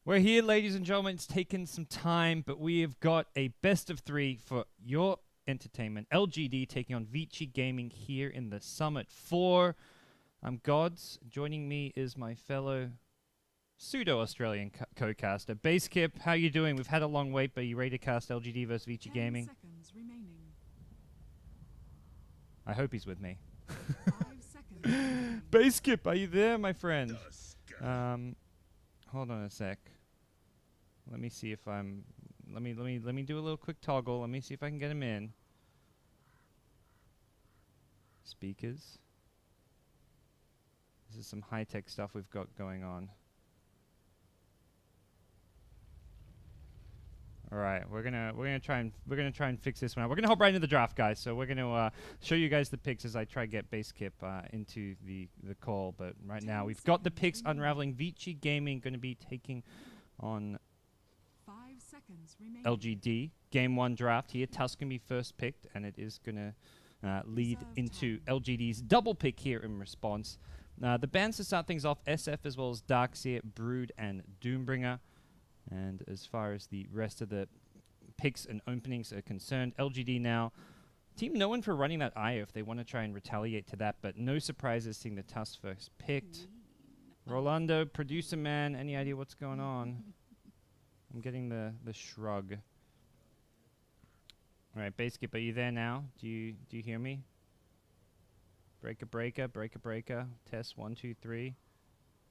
We're here, ladies and gentlemen. It's taken some time, but we have got a best of 3 for your entertainment. LGD taking on Vici Gaming here in the Summit 4. I'm Gods. Joining me is my fellow pseudo-Australian co-caster, Basekip. How you doing? We've had a long wait, but are you ready to cast LGD versus Vici Gaming? Seconds remaining. I hope he's with me. 5 seconds remaining. Basekip, are you there, my friend? Hold on a sec. Let me see if I'm. Let me do a little quick toggle. Let me see if I can get him in. Speakers. This is some high-tech stuff we've got going on. All right, we're gonna try and fix this one out. We're gonna hop right into the draft, guys. So we're gonna show you guys the picks as I try to get Basekip into the call. But right now we've got the picks unraveling. Vici Gaming going to be taking on 5 seconds remaining. LGD. Game 1 draft here. Tusk going to be first picked, and it is going to lead Reserve into time. LGD's double pick here in response. The bands to start things off, SF as well as Darkseer, Brood, and Doombringer. And as far as the rest of the picks and openings are concerned, LGD now, team known for running that IO if they want to try and retaliate to that, but no surprises seeing the Tusk first picked. Rolando, producer man, any idea what's going on? I'm getting the shrug. All right, Basekip, are you there now? Do you hear me? Breaker, breaker, breaker, breaker. Test 1, 2, 3.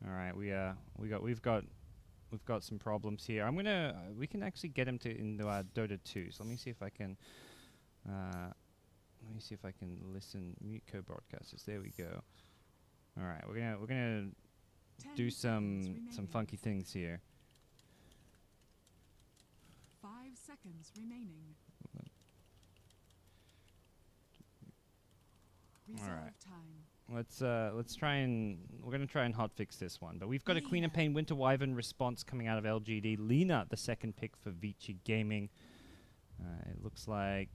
All right, we've got some problems here. We can actually get him into Dota 2. So let me see if I can. Listen. Mute co-broadcasters. There we go. All right, we're gonna 10 do seconds some remaining. funky things here. 5 seconds remaining. Reserve right. time. Let's try and we're gonna try and hotfix this one. But we've got a Queen of Pain Winter Wyvern response coming out of LGD. Lena, the second pick for Vici Gaming. It looks like.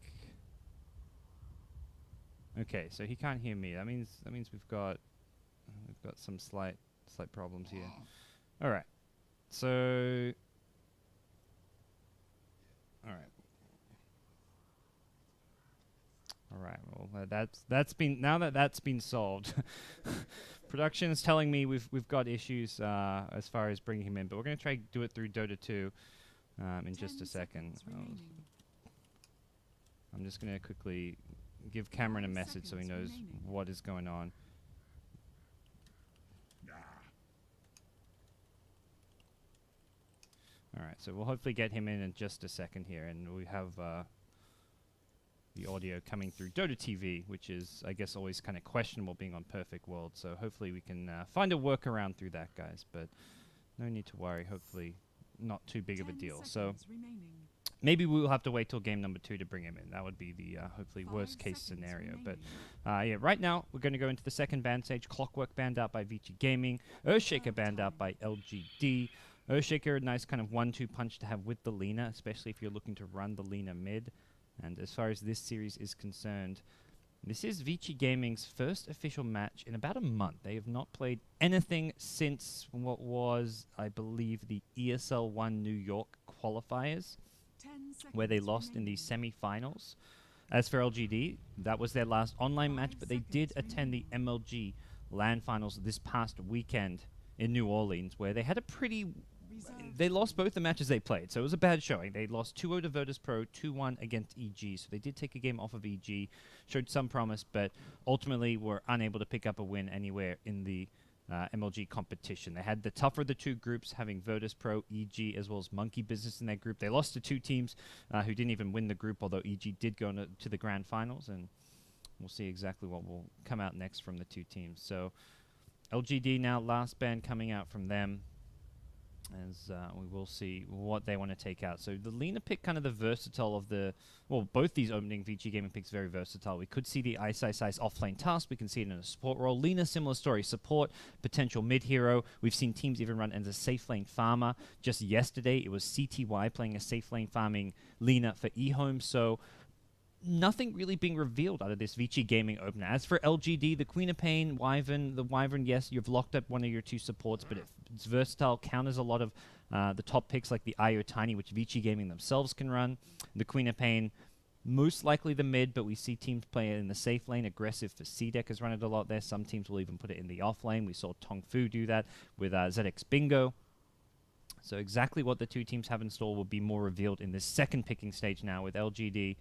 Okay, so he can't hear me. That means we've got some slight problems here. All right. So. All right. All right. Well, that's been solved. Production is telling me we've got issues as far as bringing him in, but we're gonna try to do it through Dota 2 in just a 10 second. seconds remaining. I'm just gonna quickly give Cameron a 5 message so he seconds knows remaining. what is going on. All right, so we'll hopefully get him in just a second here, and we have the audio coming through Dota TV, which is, I guess, always kind of questionable being on Perfect World. So hopefully we can find a workaround through that, guys. But no need to worry. Hopefully not too big of a 10 deal. So seconds remaining. maybe we'll have to wait till game number 2 to bring him in. That would be the hopefully 5 worst case seconds scenario. But remaining. yeah, right now we're going to go into the second band stage. Clockwork banned out by Vici Gaming. Earthshaker banned out by LGD. Earthshaker, a nice kind of 1-2 punch to have with the Lena, especially if you're looking to run the Lena mid. And as far as this series is concerned, this is Vici Gaming's first official match in about a month. They have not played anything since what was, I believe, the ESL 1 New York qualifiers, 10 where they seconds lost in the remaining. semi-finals. As for LGD, that was their last online match, 5 but they did seconds attend the MLG LAN finals this past weekend in New Orleans, where they had a pretty... Reserve They lost both the matches they played, so it was a bad showing. They lost 2-0 to Virtus Pro, 2-1 against EG, so they did take a game off of EG, showed some promise, but ultimately were unable to pick up a win anywhere in the MLG competition. They had the tougher of the two groups, having Virtus Pro, EG, as well as Monkey Business in their group. They lost to 2 teams who didn't even win the group, although EG did go to the grand finals, and we'll see exactly what will come out next from the 2 teams. So LGD now, last band coming out from them, as we will see what they want to take out. So the Lena pick, kind of the versatile of the... Well, both these opening Vici Gaming picks very versatile. We could see the Ice off-lane task. We can see it in a support role. Lena, similar story. Support, potential mid-hero. We've seen teams even run as a safe lane farmer. Just yesterday, it was CTY playing a safe lane farming Lena for eHome. So nothing really being revealed out of this Vici Gaming opener. As for LGD, the Queen of Pain, Wyvern, the Wyvern, yes, you've locked up one of your 2 supports, but it's versatile, counters a lot of the top picks like the IO Tiny, which Vici Gaming themselves can run. The Queen of Pain, most likely the mid, but we see teams play it in the safe lane. Aggressive for C-Deck has run it a lot there. Some teams will even put it in the off lane. We saw Tong Fu do that with ZX Bingo. So exactly what the 2 teams have in store will be more revealed in this second picking stage now with LGD.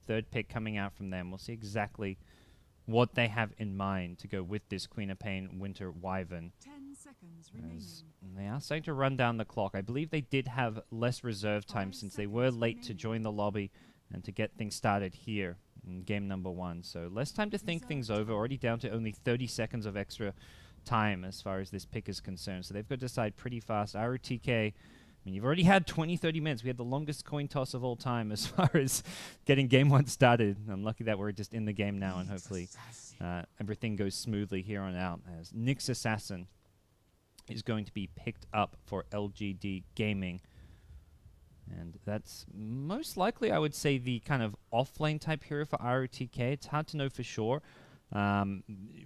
Third pick coming out from them. We'll see exactly what they have in mind to go with this Queen of Pain Winter Wyvern. 10 seconds remaining. They are starting to run down the clock. I believe they did have less reserve time since they were late to join the lobby and to get things started here in game number 1. So less time to think things over. Already down to only 30 seconds of extra time as far as this pick is concerned. So they've got to decide pretty fast. ROTK, I mean, you've already had 20, 30 minutes. We had the longest coin toss of all time as far as getting game 1 started. I'm lucky that we're just in the game now, and hopefully everything goes smoothly here on out, as Nyx Assassin is going to be picked up for LGD Gaming. And that's most likely, I would say, the kind of off-lane type hero for ROTK. It's hard to know for sure.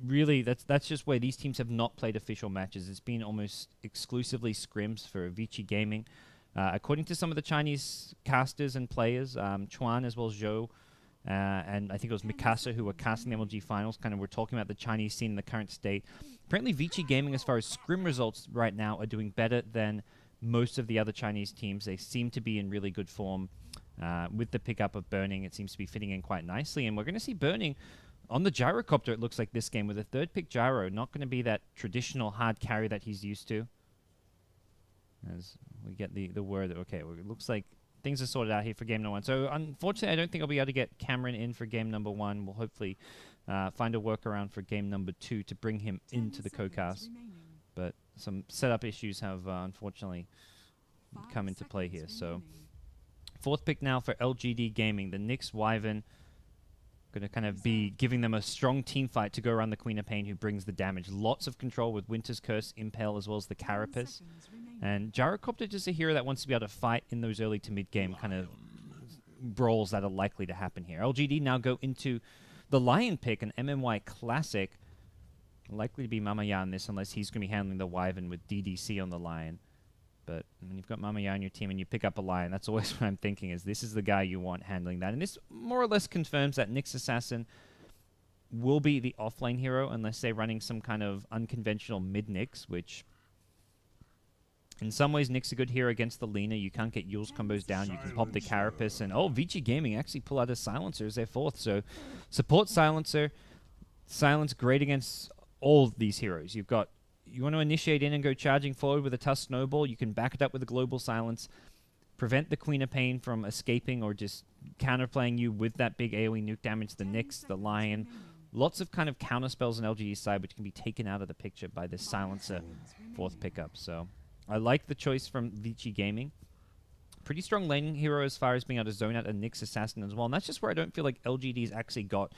Really, that's just where these teams have not played official matches. It's been almost exclusively scrims for Vici Gaming. According to some of the Chinese casters and players, Chuan as well as Zhou, and I think it was Mikasa who were casting the MLG finals, kind of were talking about the Chinese scene in the current state. Apparently Vici Gaming, as far as scrim results right now, are doing better than most of the other Chinese teams. They seem to be in really good form. With the pickup of Burning, it seems to be fitting in quite nicely, and we're going to see Burning on the gyrocopter, it looks like this game, with a 3rd pick gyro. Not going to be that traditional hard carry that he's used to. As we get the word that, okay, well, it looks like things are sorted out here for game number 1. So unfortunately, I don't think I'll be able to get Cameron in for game number 1. We'll hopefully find a workaround for game number 2 to bring him into the co-cast. But some setup issues have unfortunately come into play here. So 4th pick now for LGD Gaming, the Nyx Wyvern. Going to kind of be giving them a strong team fight to go around the Queen of Pain, who brings the damage. Lots of control with Winter's Curse, Impale, as well as the Carapace. And Gyrocopter just a hero that wants to be able to fight in those early to mid-game kind of brawls that are likely to happen here. LGD now go into the Lion pick, an MMY Classic. Likely to be Mamaya in this, unless he's going to be handling the Wyvern with DDC on the Lion. But when you've got Mamaya on your team and you pick up a Lion, that's always what I'm thinking, is this is the guy you want handling that. And this more or less confirms that Nyx Assassin will be the offlane hero, unless they're running some kind of unconventional mid-Nyx, which in some ways Nyx's a good hero against the Lina. You can't get Yule's combos down. You can pop the Carapace. And, oh, Vici Gaming actually pull out a Silencer as their 4th. So support Silencer. Silence great against all these heroes. You've got... You want to initiate in and go charging forward with a Tusk Snowball. You can back it up with a Global Silence. Prevent the Queen of Pain from escaping or just counterplaying you with that big AoE nuke damage. The Nyx, the Lion. Lots of kind of counter spells on LGD's side, which can be taken out of the picture by this Silencer 4th pickup. So I like the choice from Vici Gaming. Pretty strong laning hero as far as being able to zone out a Nyx Assassin as well. And that's just where I don't feel like LGD's actually got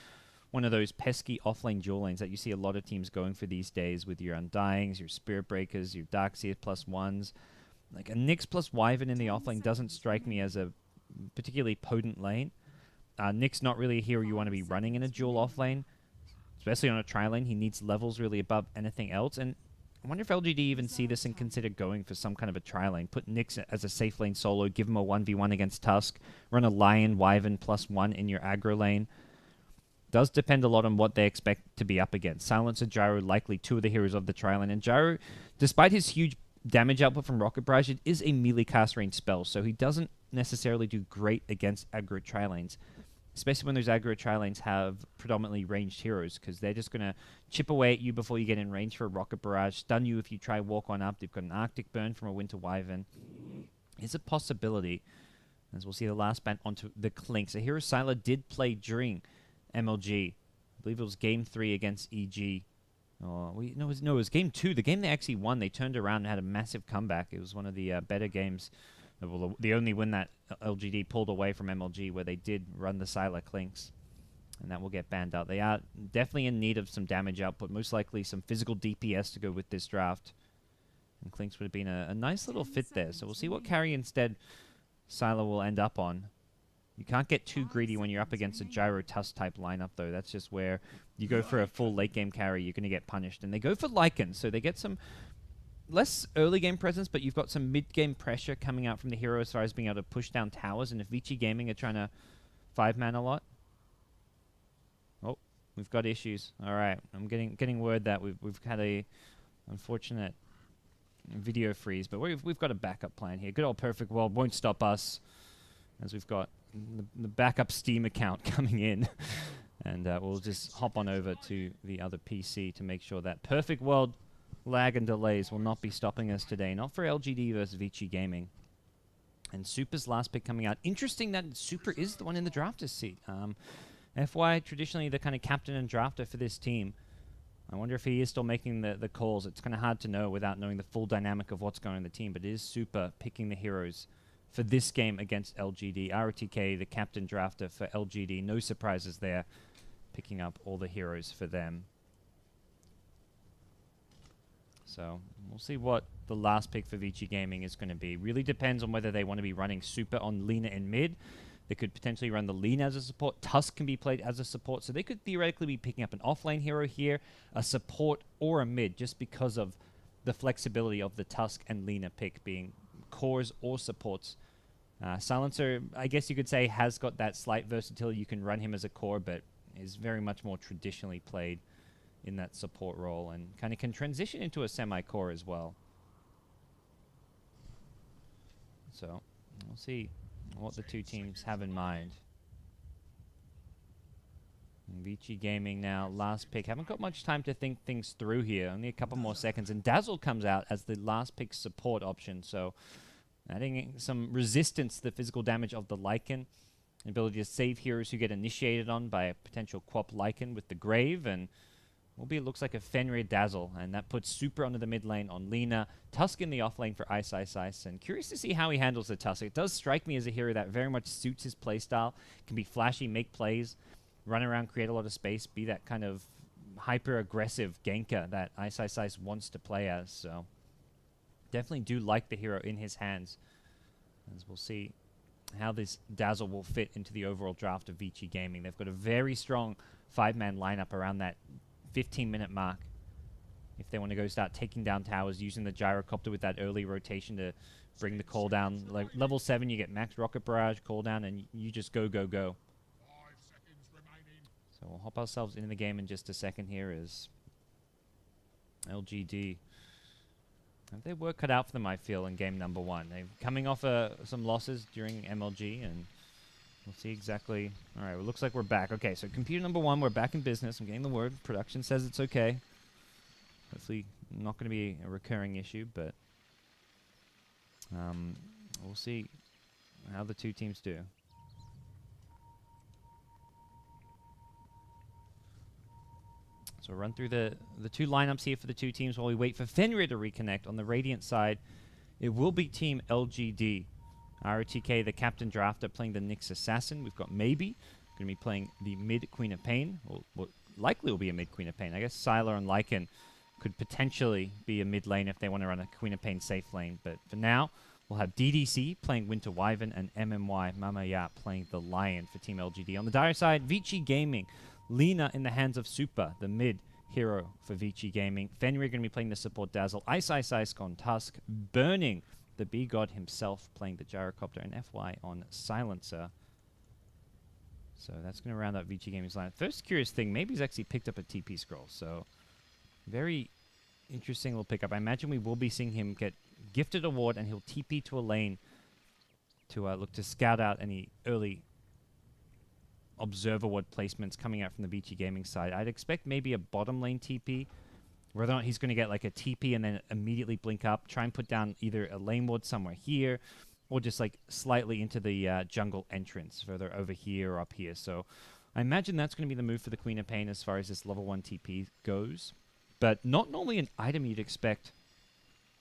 one of those pesky offlane dual lanes that you see a lot of teams going for these days with your Undyings, your Spirit Breakers, your Darkseer +1s. Like a Nyx plus Wyvern in the offlane doesn't strike me as a particularly potent lane. Nyx not really a hero you want to be running in a dual offlane, especially on a tri-lane. He needs levels really above anything else. And I wonder if LGD even see this and consider going for some kind of a tri-lane. Put Nyx as a safe lane solo, give him a 1v1 against Tusk, run a Lion, Wyvern +1 in your aggro lane. Does depend a lot on what they expect to be up against. Silencer, Gyro, likely 2 of the heroes of the tri-lane. And Gyro, despite his huge damage output from Rocket Barrage, it is a melee cast range spell, so he doesn't necessarily do great against aggro tri-lanes, especially when those aggro tri-lanes have predominantly ranged heroes, because they're just going to chip away at you before you get in range for a Rocket Barrage, stun you if you try walk on up. They've got an Arctic Burn from a Winter Wyvern. It's a possibility, as we'll see the last ban onto the Clinks. A hero Sylar did play during MLG. I believe it was Game 3 against EG. No, it was Game 2. The game they actually won, they turned around and had a massive comeback. It was one of the better games. Well, the only win that LGD pulled away from MLG, where they did run the Sylar Clinks. And that will get banned out. They are definitely in need of some damage output, most likely some physical DPS to go with this draft. And Clinks would have been a nice little fit there. So we'll see what carry instead Sylar will end up on. You can't get too greedy when you're up against a Gyro Tusk type lineup, though. That's just where you go for a full late game carry, you're going to get punished. And they go for Lycan, so they get some less early game presence, but you've got some mid game pressure coming out from the hero as far as being able to push down towers. And if Vici Gaming are trying to 5-man a lot, oh, we've got issues. All right, I'm getting word that we've had a unfortunate video freeze, but we've got a backup plan here. Good old Perfect World won't stop us, as we've got the backup Steam account coming in. And we'll just hop on over to the other PC to make sure that Perfect World lag and delays will not be stopping us today. Not for LGD versus Vici Gaming. And Super's last pick coming out. Interesting that Super is the one in the drafter's seat. FY, traditionally the kind of captain and drafter for this team. I wonder if he is still making the calls. It's kind of hard to know without knowing the full dynamic of what's going on in the team. But it is Super picking the heroes for this game against LGD. ROTK, the captain drafter for LGD. No surprises there. Picking up all the heroes for them. So we'll see what the last pick for Vici Gaming is going to be. Really depends on whether they want to be running Super on Lina in mid. They could potentially run the Lina as a support. Tusk can be played as a support. So they could theoretically be picking up an offlane hero here, a support, or a mid, just because of the flexibility of the Tusk and Lina pick being cores or supports. Silencer, I guess you could say, has got that slight versatility. You can run him as a core, but is very much more traditionally played in that support role and kind of can transition into a semi-core as well. So we'll see what the two teams have in mind. Vici Gaming now, last pick. Haven't got much time to think things through here. Only a couple more seconds. And Dazzle comes out as the last pick support option. So adding some resistance to the physical damage of the Lycan. Ability to save heroes who get initiated on by a potential Quap Lycan with the Grave. And albeit looks like a Fenrir Dazzle. And that puts Super onto the mid lane on Lina. Tusk in the off lane for Ice Ice Ice. And curious to see how he handles the Tusk. It does strike me as a hero that very much suits his playstyle. Can be flashy, make plays, run around, create a lot of space, be that kind of hyper-aggressive ganker that Ice Ice Ice wants to play as. So definitely do like the hero in his hands. As we'll see how this Dazzle will fit into the overall draft of Vici Gaming. They've got a very strong 5-man lineup around that 15-minute mark. If they want to go start taking down towers, using the gyrocopter with that early rotation to bring the call down. Like level 7, you get max rocket barrage, call down, and you just go, go, go. So we'll hop ourselves into the game in just a second here as LGD. Have their work cut out for them, I feel, in game number 1. They're coming off some losses during MLG, and we'll see exactly. All right, well, looks like we're back. Okay, so computer number 1, we're back in business. I'm getting the word. Production says it's okay. Hopefully not going to be a recurring issue, but we'll see how the two teams do. So we'll run through the two lineups here for the two teams while we wait for Fenrir to reconnect. On the Radiant side, it will be Team LGD. ROTK, the captain drafter, playing the Nyx Assassin. We've got Maybe, going to be playing the mid Queen of Pain. Well, likely will be a mid Queen of Pain. I guess Sylar and Lycan could potentially be a mid lane if they want to run a Queen of Pain safe lane. But for now, we'll have DDC playing Winter Wyvern and MMY Mama Ya playing the Lion for Team LGD. On the dire side, Vici Gaming. Lina in the hands of Super, the mid hero for Vici Gaming. Fenrir going to be playing the support Dazzle. Ice Ice Ice on Tusk. Burning the B-God himself playing the Gyrocopter. And FY on Silencer. So that's going to round out Vici Gaming's line. First curious thing, maybe he's actually picked up a TP scroll. So very interesting little pickup. I imagine we will be seeing him get gifted a ward and he'll TP to a lane to look to scout out any early observer ward placements coming out from the Vici Gaming side. I'd expect maybe a bottom lane TP. Whether or not he's going to get like a TP and then immediately blink up, try and put down either a lane ward somewhere here, or just like slightly into the jungle entrance, further over here or up here. So I imagine that's going to be the move for the Queen of Pain as far as this level 1 TP goes. But not normally an item you'd expect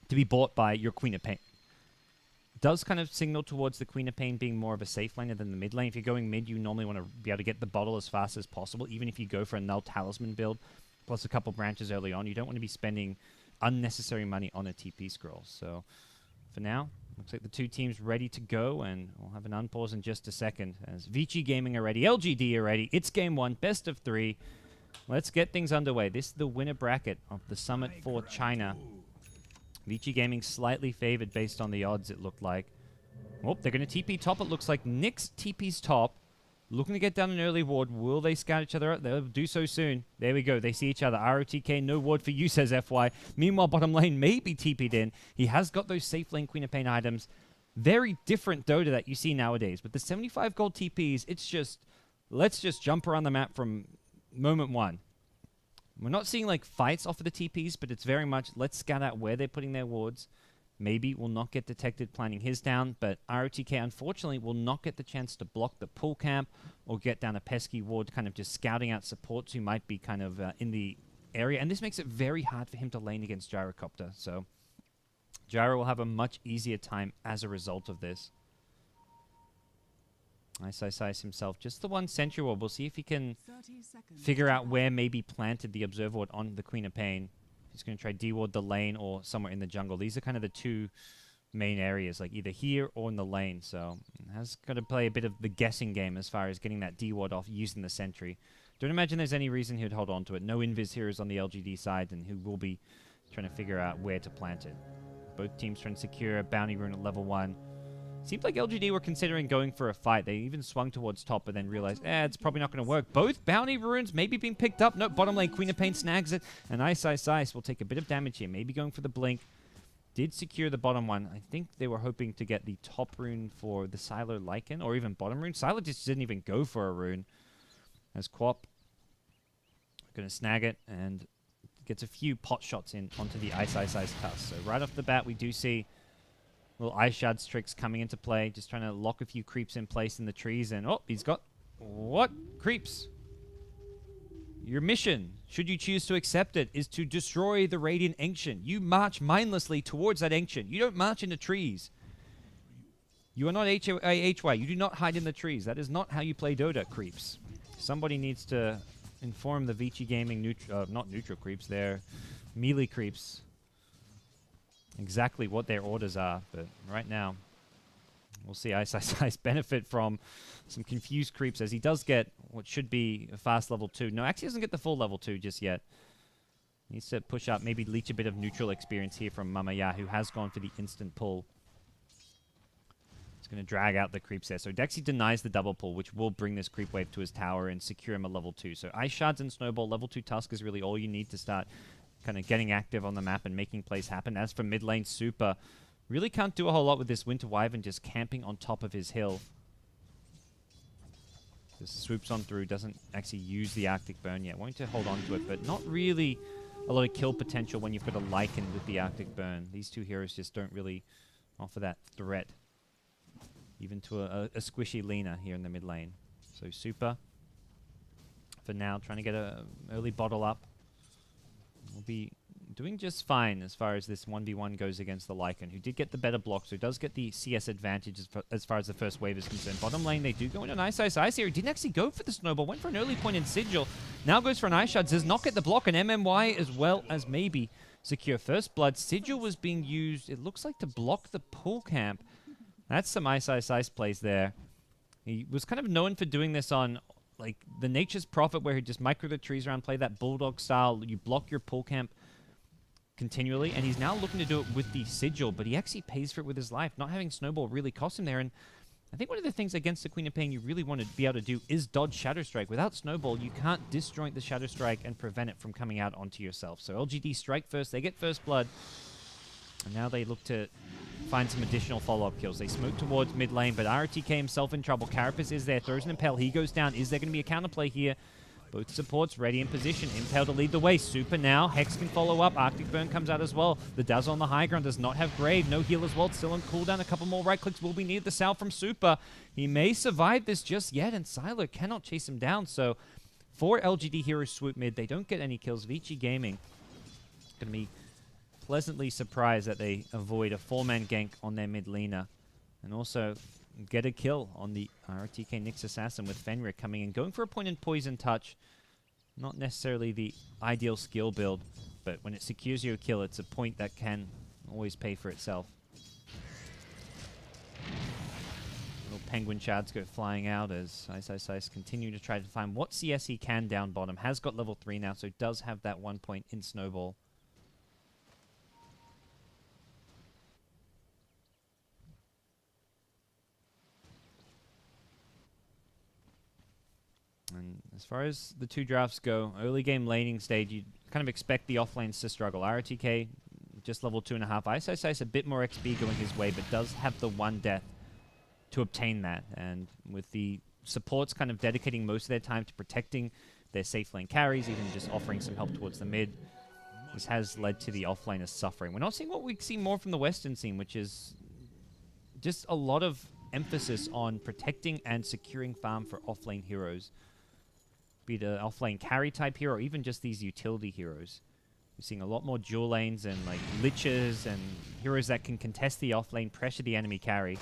to be bought by your Queen of Pain. Does kind of signal towards the Queen of Pain being more of a safe laner than the mid lane. If you're going mid, you normally want to be able to get the bottle as fast as possible, even if you go for a null talisman build, plus a couple branches early on. You don't want to be spending unnecessary money on a TP scroll. So for now, Looks like the two teams ready to go, and we'll have an unpause in just a second. As Vici Gaming are ready, LGD are ready. It's game 1, best of 3. Let's get things underway. This is the winner bracket of the Summit for China. Vici Gaming slightly favored based on the odds, it looked like. Oh, they're going to TP top, it looks like. Nyx TP's top. Looking to get down an early ward. Will they scout each other out? They'll do so soon. There we go. They see each other. ROTK, no ward for you, says FY. Meanwhile, bottom lane may be TP'd in. He has got those safe lane Queen of Pain items. Very different Dota that you see nowadays. With the 75 gold TPs, it's just, let's just jump around the map from moment one. We're not seeing like fights off of the TPs, but it's very much, let's scout out where they're putting their wards. Maybe will not get detected planting his down, but ROTK unfortunately will not get the chance to block the pull camp or get down a pesky ward, kind of just scouting out supports who might be kind of in the area. And this makes it very hard for him to lane against Gyrocopter. So Gyro will have a much easier time as a result of this. Ice himself, just the one sentry ward. We'll see if he can figure out where maybe planted the observer ward on the Queen of Pain. He's going to try D-ward the lane or somewhere in the jungle. These are kind of the two main areas, like either here or in the lane. So has got to play a bit of the guessing game as far as getting that D-ward off using the sentry. Don't imagine there's any reason he'd hold on to it. No invis heroes on the LGD side, and who will be trying to figure out where to plant it. Both teams trying to secure a bounty rune at level 1. Seemed like LGD were considering going for a fight. They even swung towards top, but then realized, it's probably not going to work. Both bounty runes maybe being picked up. No, bottom lane, Queen of Pain snags it. And Ice will take a bit of damage here. Maybe going for the blink. Did secure the bottom one. I think they were hoping to get the top rune for the Sylar Lycan, or even bottom rune. Sylar just didn't even go for a rune. As Quap going to snag it and gets a few pot shots in onto the Ice tusk. So right off the bat, we do see little Ice Shard's tricks coming into play. Just trying to lock a few creeps in place in the trees. And, he's got... What? Creeps? Your mission, should you choose to accept it, is to destroy the Radiant Ancient. You march mindlessly towards that Ancient. You don't march into trees. You are not HY. You do not hide in the trees. That is not how you play Dota, creeps. Somebody needs to inform the Vici Gaming, not neutral creeps, they're melee creeps, exactly what their orders are. But right now, we'll see Ice benefit from some confused creeps, as he does get what should be a fast level 2. No, actually doesn't get the full level 2 just yet. Needs to push up, maybe leech a bit of neutral experience here from Mamaya, who has gone for the instant pull. It's going to drag out the creeps there. So Dexy denies the double pull, which will bring this creep wave to his tower and secure him a level 2. So Ice Shards and Snowball, level 2 Tusk is really all you need to start kind of getting active on the map and making plays happen. As for mid lane, Super really can't do a whole lot with this Winter Wyvern just camping on top of his hill. Just swoops on through, doesn't actually use the Arctic Burn yet. Wanting to hold on to it, but not really a lot of kill potential when you've got a Lycan with the Arctic Burn. These two heroes just don't really offer that threat, even to a squishy Lina here in the mid lane. So Super, for now, trying to get an early bottle up. Will be doing just fine as far as this 1v1 goes against the Lycan, who did get the better block, so does get the CS advantage as far as the first wave is concerned. Bottom lane, they do go into an Ice here. He didn't actually go for the Snowball, went for an early point in Sigil. Now goes for an Ice Shard, does not get the block, and MMY as well as maybe secure first blood. Sigil was being used, it looks like, to block the pull camp. That's some Ice plays there. He was kind of known for doing this on like the Nature's Prophet, where he just micro the trees around, play that Bulldog style, you block your pull camp continually, and he's now looking to do it with the Sigil, but he actually pays for it with his life. Not having Snowball really cost him there, and I think one of the things against the Queen of Pain you really want to be able to do is dodge Shadow Strike. Without Snowball, you can't disjoint the Shadow Strike and prevent it from coming out onto yourself. So LGD strike first, they get first blood, and now they look to find some additional follow-up kills. They smoke towards mid lane, but ROTK himself in trouble. Carapace is there, throws an Impel, he goes down. Is there going to be a counterplay here? Both supports ready in position. Impel to lead the way. Super now. Hex can follow up. Arctic Burn comes out as well. The Dazzle on the high ground does not have Grave. No heal as well. Still on cooldown. A couple more right clicks will be needed. The Sal from Super. He may survive this just yet, and Sylar cannot chase him down. So for LGD heroes swoop mid, they don't get any kills. Vici Gaming going to be pleasantly surprised that they avoid a 4-man gank on their mid laner. And also get a kill on the RTK Nyx Assassin with Fenrir coming in. Going for a point in Poison Touch. Not necessarily the ideal skill build, but when it secures you a kill, it's a point that can always pay for itself. penguin shards go flying out as Ice continue to try to find what CS he can down bottom. Has got level 3 now, so does have that 1 point in Snowball. And as far as the two drafts go, early game laning stage, you kind of expect the offlanes to struggle. RTK just level 2.5. Ice a bit more XP going his way, but does have the 1 death to obtain that. And with the supports kind of dedicating most of their time to protecting their safe lane carries, even just offering some help towards the mid, this has led to the offlaners suffering. We're not seeing what we see more from the Western scene, which is just a lot of emphasis on protecting and securing farm for offlane heroes. Be it an offlane carry type hero, or even just these utility heroes. We're seeing a lot more dual lanes and like liches and heroes that can contest the offlane, pressure the enemy carry.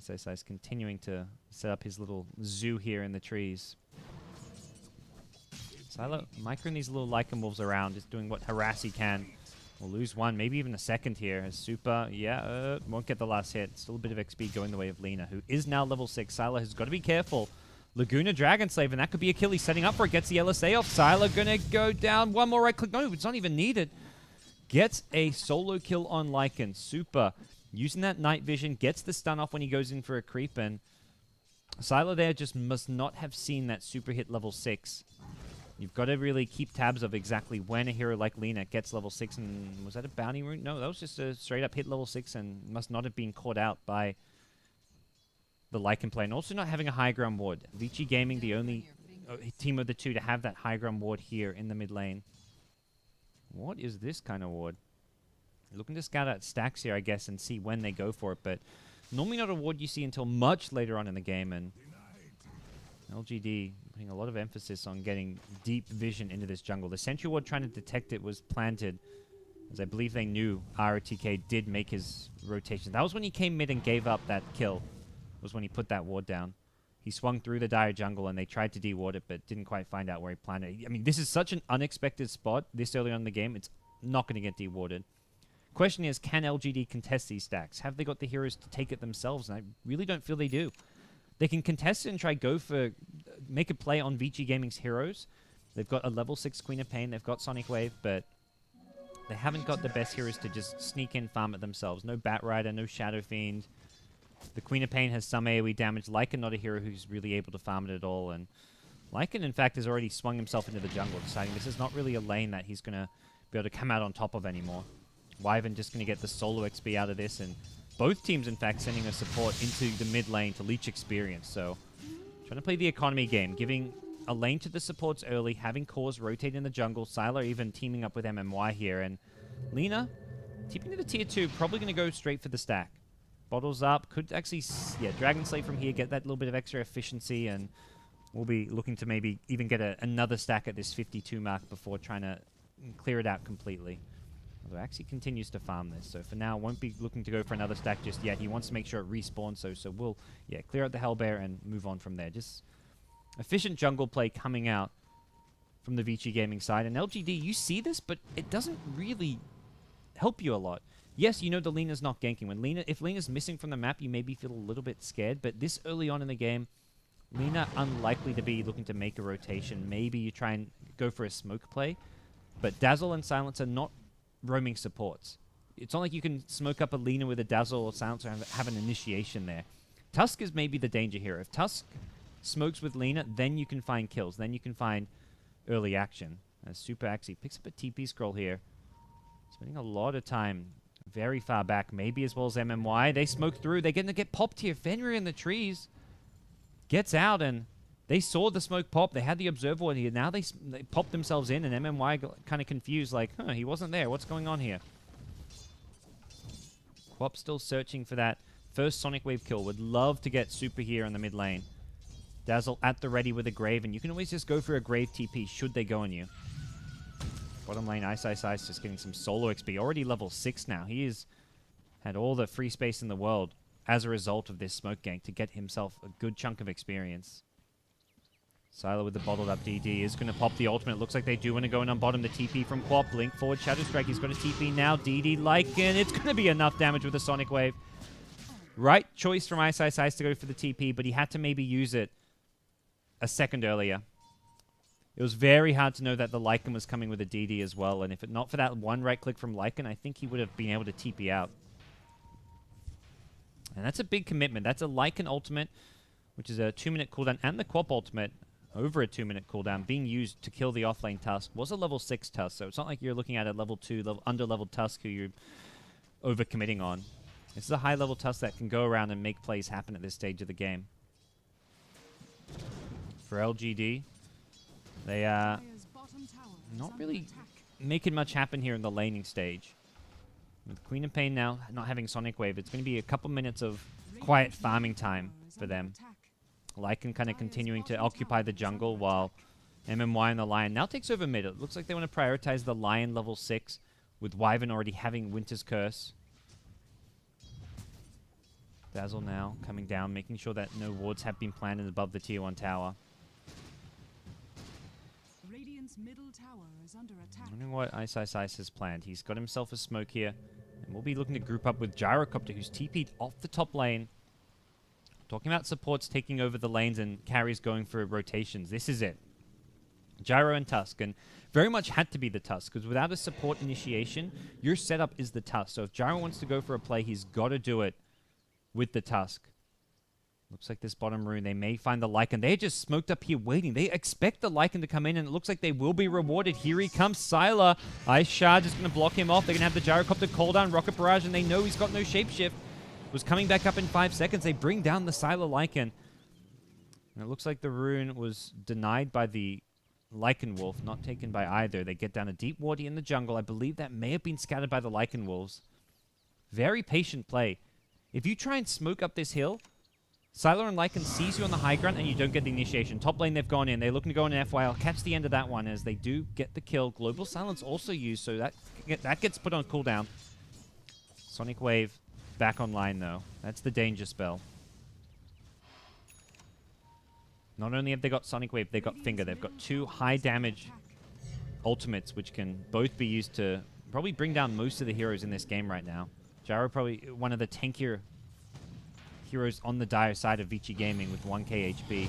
Ice continuing to set up his little zoo here in the trees. Silo microing these little Lycan wolves around, just doing what harass he can. We'll lose 1, maybe even a second here. As Super, won't get the last hit. Still a bit of XP going the way of Lina, who is now level 6. Sylar has got to be careful. Laguna Dragon Slave, and that could be a kill. He's setting up for it. Gets the LSA off. Sylar gonna go down. 1 more right click. No, it's not even needed. Gets a solo kill on Lycan. Super using that night vision. Gets the stun off when he goes in for a creep. And Sylar there just must not have seen that super hit level 6. You've got to really keep tabs of exactly when a hero like Lina gets level 6. And was that a bounty rune? No, that was just a straight up hit level 6 and must not have been caught out by the Lycan play. And also not having a high ground ward. Vici Gaming, the only team of the two to have that high ground ward here in the mid lane. What is this kind of ward? Looking to scout out stacks here, I guess, and see when they go for it. But normally not a ward you see until much later on in the game. And LGD putting a lot of emphasis on getting deep vision into this jungle. The sentry ward trying to detect it was planted, as I believe they knew RTK did make his rotation. That was when he came mid and gave up that kill, was when he put that ward down. He swung through the dire jungle and they tried to de-ward it, but didn't quite find out where he planted it. I mean, this is such an unexpected spot this early on in the game. It's not going to get de-warded. Question is, can LGD contest these stacks? Have they got the heroes to take it themselves? And I really don't feel they do. They can contest it and try go for, make a play on Vici Gaming's heroes. They've got a level 6 Queen of Pain, they've got Sonic Wave, but they haven't got the best heroes to just sneak in, farm it themselves. No Bat Rider, no Shadow Fiend. The Queen of Pain has some AoE damage. Lycan not a hero who's really able to farm it at all. And Lycan, in fact, has already swung himself into the jungle, deciding this is not really a lane that he's going to be able to come out on top of anymore. Wyvern just going to get the solo XP out of this, and both teams, in fact, sending a support into the mid lane to leech experience. So, trying to play the economy game, giving a lane to the supports early, having cores rotate in the jungle. Sylar even teaming up with MMY here, and Lina, tipping to the tier 2, probably going to go straight for the stack. Bottles up, could actually, Dragon Slave from here, get that little bit of extra efficiency, and we'll be looking to maybe even get another stack at this 52 mark before trying to clear it out completely. Although Axie continues to farm this, so for now won't be looking to go for another stack just yet. He wants to make sure it respawns, so we'll clear out the Hellbear and move on from there. Just efficient jungle play coming out from the Vici Gaming side. And LGD, you see this, but it doesn't really help you a lot. Yes, you know the Lina's not ganking. If Lina's missing from the map, you maybe feel a little bit scared, but this early on in the game, Lina unlikely to be looking to make a rotation. Maybe you try and go for a smoke play, but Dazzle and Silence are not roaming supports. It's not like you can smoke up a Lina with a Dazzle or Silencer and have an initiation there. Tusk is maybe the danger here. If Tusk smokes with Lina, then you can find kills. Then you can find early action. As Super Axie picks up a TP scroll here. Spending a lot of time very far back, maybe as well as MMY. They smoke through. They're going to get popped here. Fenrir in the trees gets out, and they saw the smoke pop. They had the observer here. Now they popped themselves in, and MMY got kind of confused, like, he wasn't there. What's going on here? Quop still searching for that first Sonic Wave kill. Would love to get Super here in the mid lane. Dazzle at the ready with a Grave, and you can always just go for a Grave TP should they go on you. Bottom lane, Ice just getting some solo XP. Already level 6 now. He has had all the free space in the world as a result of this smoke gank to get himself a good chunk of experience. Sylar with the bottled up DD is going to pop the ultimate. Looks like they do want to go in on bottom. The TP from Quap. Blink forward. Shadow Strike. He's got a TP now. DD Lycan. It's going to be enough damage with the Sonic Wave. Right choice from Ice Ice Ice to go for the TP, but he had to maybe use it a second earlier. It was very hard to know that the Lycan was coming with a DD as well, and if it not for that one right click from Lycan, I think he would have been able to TP out. And that's a big commitment. That's a Lycan ultimate, which is a 2-minute cooldown, and the Quap ultimate, over a 2-minute cooldown, being used to kill the offlane Tusk, was a level 6 Tusk, so it's not like you're looking at a level 2, under-leveled Tusk who you're over-committing on. This is a high-level Tusk that can go around and make plays happen at this stage of the game. For LGD, they are not really making much happen here in the laning stage. With Queen of Pain now not having Sonic Wave, it's going to be a couple minutes of quiet farming time for them. Lycan kind of continuing to occupy the jungle while MMY and the Lion now takes over mid. It looks like they want to prioritize the Lion level 6 with Wyvern already having Winter's Curse. Dazzle now coming down, making sure that no wards have been planted above the tier 1 tower. Radiant's middle tower is under attack. I wondering what Ice Ice Ice has planned. He's got himself a smoke here, and we'll be looking to group up with Gyrocopter, who's TP'd off the top lane. Talking about supports taking over the lanes and carries going for rotations. This is it. Gyro and Tusk, and very much had to be the Tusk, because without a support initiation, your setup is the Tusk. So if Gyro wants to go for a play, he's got to do it with the Tusk. Looks like this bottom rune, they may find the Lycan. They're just smoked up here waiting. They expect the Lycan to come in, and it looks like they will be rewarded. Here he comes, Sylar. Ice Shard is going to block him off. They're going to have the Gyrocopter call down Rocket Barrage, and they know he's got no Shapeshift. Was coming back up in 5 seconds. They bring down the Sylar Lycan. And it looks like the rune was denied by the Lycan Wolf, not taken by either. They get down a deep wardy in the jungle. I believe that may have been scattered by the Lycan Wolves. Very patient play. If you try and smoke up this hill, Sylar and Lycan sees you on the high ground and you don't get the initiation. Top lane, they've gone in. They're looking to go in an FY. I'll catch the end of that one as they do get the kill. Global Silence also used, so that gets put on cooldown. Sonic Wave back online, though. That's the danger spell. Not only have they got Sonic Wave, they've got Finger. They've got 2 high damage ultimates, which can both be used to probably bring down most of the heroes in this game right now. Gyro probably one of the tankier heroes on the dire side of Vici Gaming with 1k HP.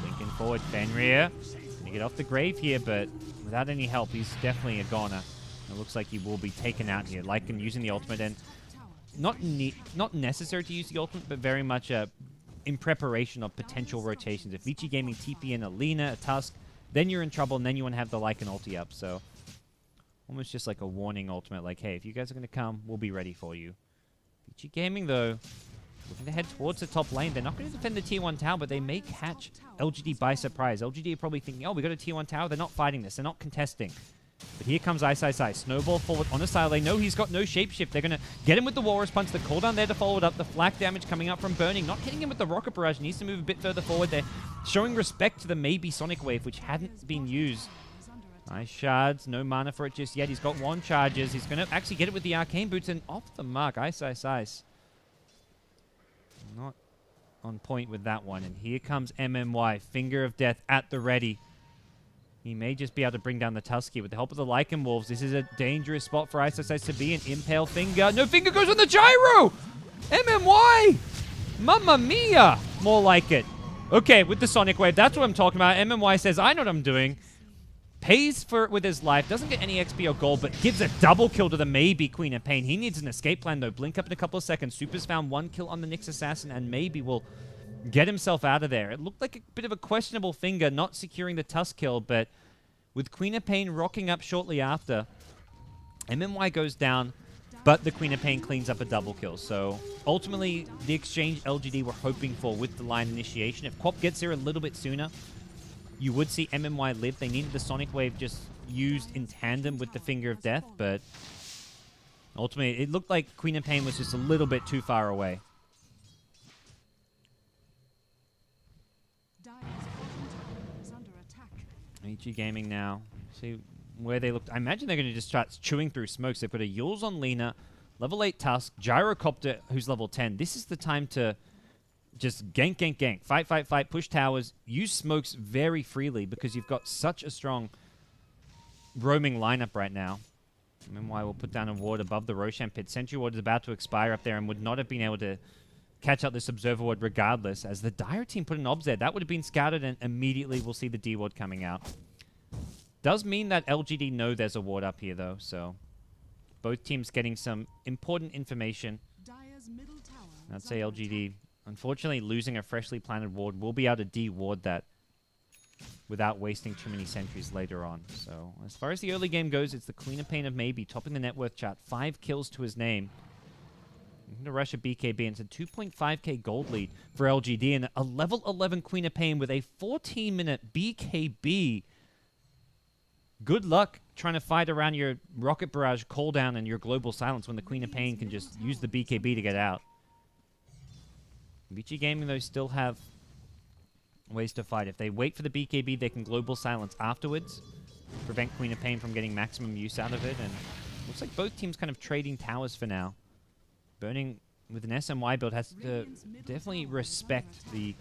Linking forward, Fenrir. Gonna get off the grave here, but without any help, he's definitely a goner. It looks like he will be taken out here. Lycan using the ultimate, and not necessary to use the ultimate, but very much in preparation of potential rotations. If Vici Gaming TP in a Lina, a Tusk, then you're in trouble, and then you want to have the Lycan ulti up. So almost just like a warning ultimate, like, hey, if you guys are going to come, we'll be ready for you. Vici Gaming, though, looking to head towards the top lane. They're not going to defend the tier 1 tower, but they may catch LGD by surprise. LGD are probably thinking, oh, we got a tier 1 tower. They're not fighting this. They're not contesting. But here comes Ice Ice Ice. Snowball forward on a side. They know he's got no Shapeshift. They're going to get him with the Walrus Punch. The cooldown there to follow it up. The flak damage coming up from Burning. Not hitting him with the Rocket Barrage. Needs to move a bit further forward. They're showing respect to the maybe Sonic Wave, which hadn't been used. Nice shards. No mana for it just yet. He's got 1 charges. He's going to actually get it with the Arcane Boots, and off the mark. Ice Ice Ice. Not on point with that one. And here comes MMY. Finger of Death at the ready. He may just be able to bring down the Tusky with the help of the Lycan Wolves. This is a dangerous spot for Ice Ice Ice to be in. Impale Finger. No, Finger goes on the Gyro! MMY! Mamma mia! More like it. Okay, with the Sonic Wave, that's what I'm talking about. MMY says, I know what I'm doing. Pays for it with his life. Doesn't get any XP or gold, but gives a double kill to the maybe Queen of Pain. He needs an escape plan, though. Blink up in a couple of seconds. Super's found 1 kill on the Nyx Assassin, and maybe will get himself out of there. It looked like a bit of a questionable Finger not securing the Tusk kill, but with Queen of Pain rocking up shortly after, MMY goes down, but the Queen of Pain cleans up a double kill. So ultimately, the exchange LGD were hoping for with the line initiation. If Quap gets here a little bit sooner, you would see MMY live. They needed the Sonic Wave just used in tandem with the Finger of Death, but ultimately, it looked like Queen of Pain was just a little bit too far away. EG Gaming now. See where they looked. I imagine they're going to just start chewing through smokes. They put a Yules on Lina, level 8 Tusk, Gyrocopter, who's level 10. This is the time to just gank, gank, gank. Fight, fight, fight, push towers. Use smokes very freely because you've got such a strong roaming lineup right now. MMY will put down a ward above the Roshan pit. Sentry ward is about to expire up there and would not have been able to catch out this Observer Ward regardless, as the Dire team put an obs there. That would have been scouted, and immediately we'll see the D Ward coming out. Does mean that LGD know there's a ward up here, though, so both teams getting some important information. Dire's middle tower I'd is say under LGD, unfortunately, losing a freshly planted ward, will be able to de-ward that without wasting too many sentries later on. So, as far as the early game goes, it's the Queen of Pain of Maybe topping the net worth chart. 5 kills to his name. Looking to rush a BKB, and it's a 2.5k gold lead for LGD, and a level 11 Queen of Pain with a 14-minute BKB. Good luck trying to fight around your Rocket Barrage cooldown and your Global Silence when the Queen of Pain can just use the BKB to get out. VG Gaming, though, still have ways to fight. If they wait for the BKB, they can Global Silence afterwards, prevent Queen of Pain from getting maximum use out of it, and looks like both teams kind of trading towers for now. Burning with an SMY build has to definitely respect the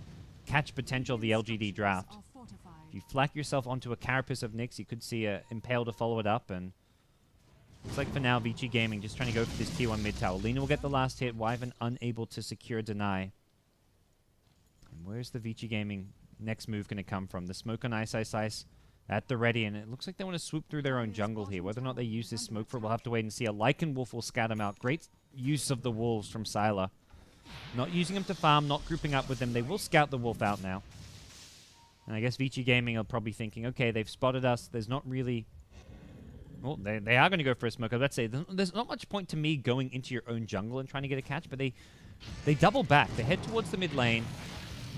catch potential of the LGD draft. If you flack yourself onto a Carapace of Nyx, you could see a Impale to follow it up, and looks like for now, VG Gaming just trying to go for this tier 1 mid tower. Lina will get the last hit, Wyvern unable to secure deny. And where's the VG Gaming next move going to come from? The smoke on Ice Ice Ice at the ready, and it looks like they want to swoop through their own jungle here. Whether or not they use this smoke for it, we'll have to wait and see. A Lycan Wolf will scout them out. Great use of the wolves from Sylar. Not using them to farm, not grouping up with them. They will scout the wolf out now. And I guess VG Gaming are probably thinking, okay, they've spotted us. There's not really... Well, they are going to go for a smoke. Let's say there's not much point to me going into your own jungle and trying to get a catch, but they double back. They head towards the mid lane.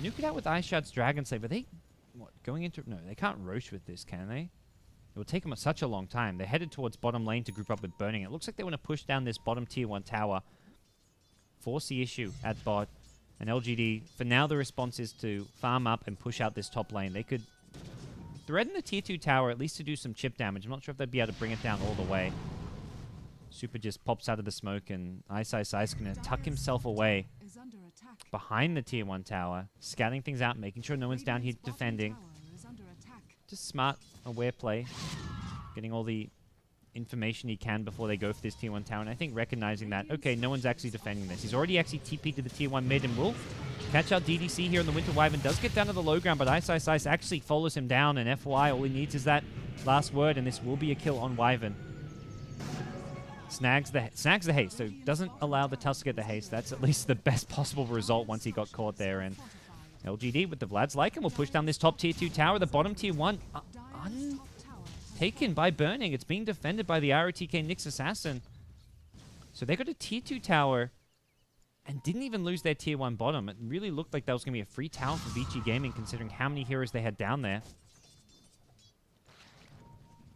Nuke it out with Ice Shard's Dragon Slaver. They... What? Going into... No, they can't Roche with this, can they? It will take them such a long time. They're headed towards bottom lane to group up with Burning. It looks like they want to push down this bottom tier 1 tower. Force the issue at bot. And LGD, for now, the response is to farm up and push out this top lane. They could threaten the tier 2 tower, at least to do some chip damage. I'm not sure if they'd be able to bring it down all the way. Super just pops out of the smoke, and Ice Ice Ice going to tuck himself away behind the tier 1 tower, scouting things out, making sure no one's down here defending. Just smart, aware play, getting all the information he can before they go for this tier 1 tower, and I think recognizing that, okay, no one's actually defending this. He's already actually TP'd to the tier 1 mid, and will catch out DDC here in the Winter Wyvern. Does get down to the low ground, but Ice Ice Ice actually follows him down, and FY, all he needs is that last word, and this will be a kill on Wyvern. Snags the haste, so doesn't allow the Tusk to get the haste. That's at least the best possible result once he got caught there, and LGD with the Vlad's Lycan will push down this top tier 2 tower. The bottom tier 1 taken by Burning. It's being defended by the ROTK Nyx Assassin. So they got a tier 2 tower and didn't even lose their tier 1 bottom. It really looked like that was going to be a free tower for VG Gaming, considering how many heroes they had down there.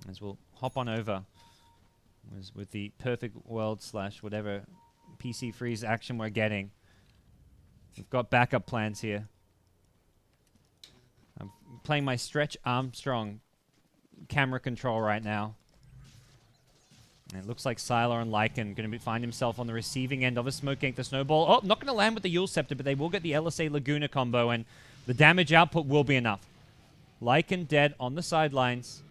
As we'll hop on over with the perfect world / whatever PC freeze action we're getting. We've got backup plans here. I'm playing my Stretch Armstrong camera control right now. And it looks like Sylar and Lycan going to find himself on the receiving end of a smoke gank. The snowball. Oh, not going to land with the Yule Scepter, but they will get the LSA Laguna combo, and the damage output will be enough. Lycan dead on the sidelines.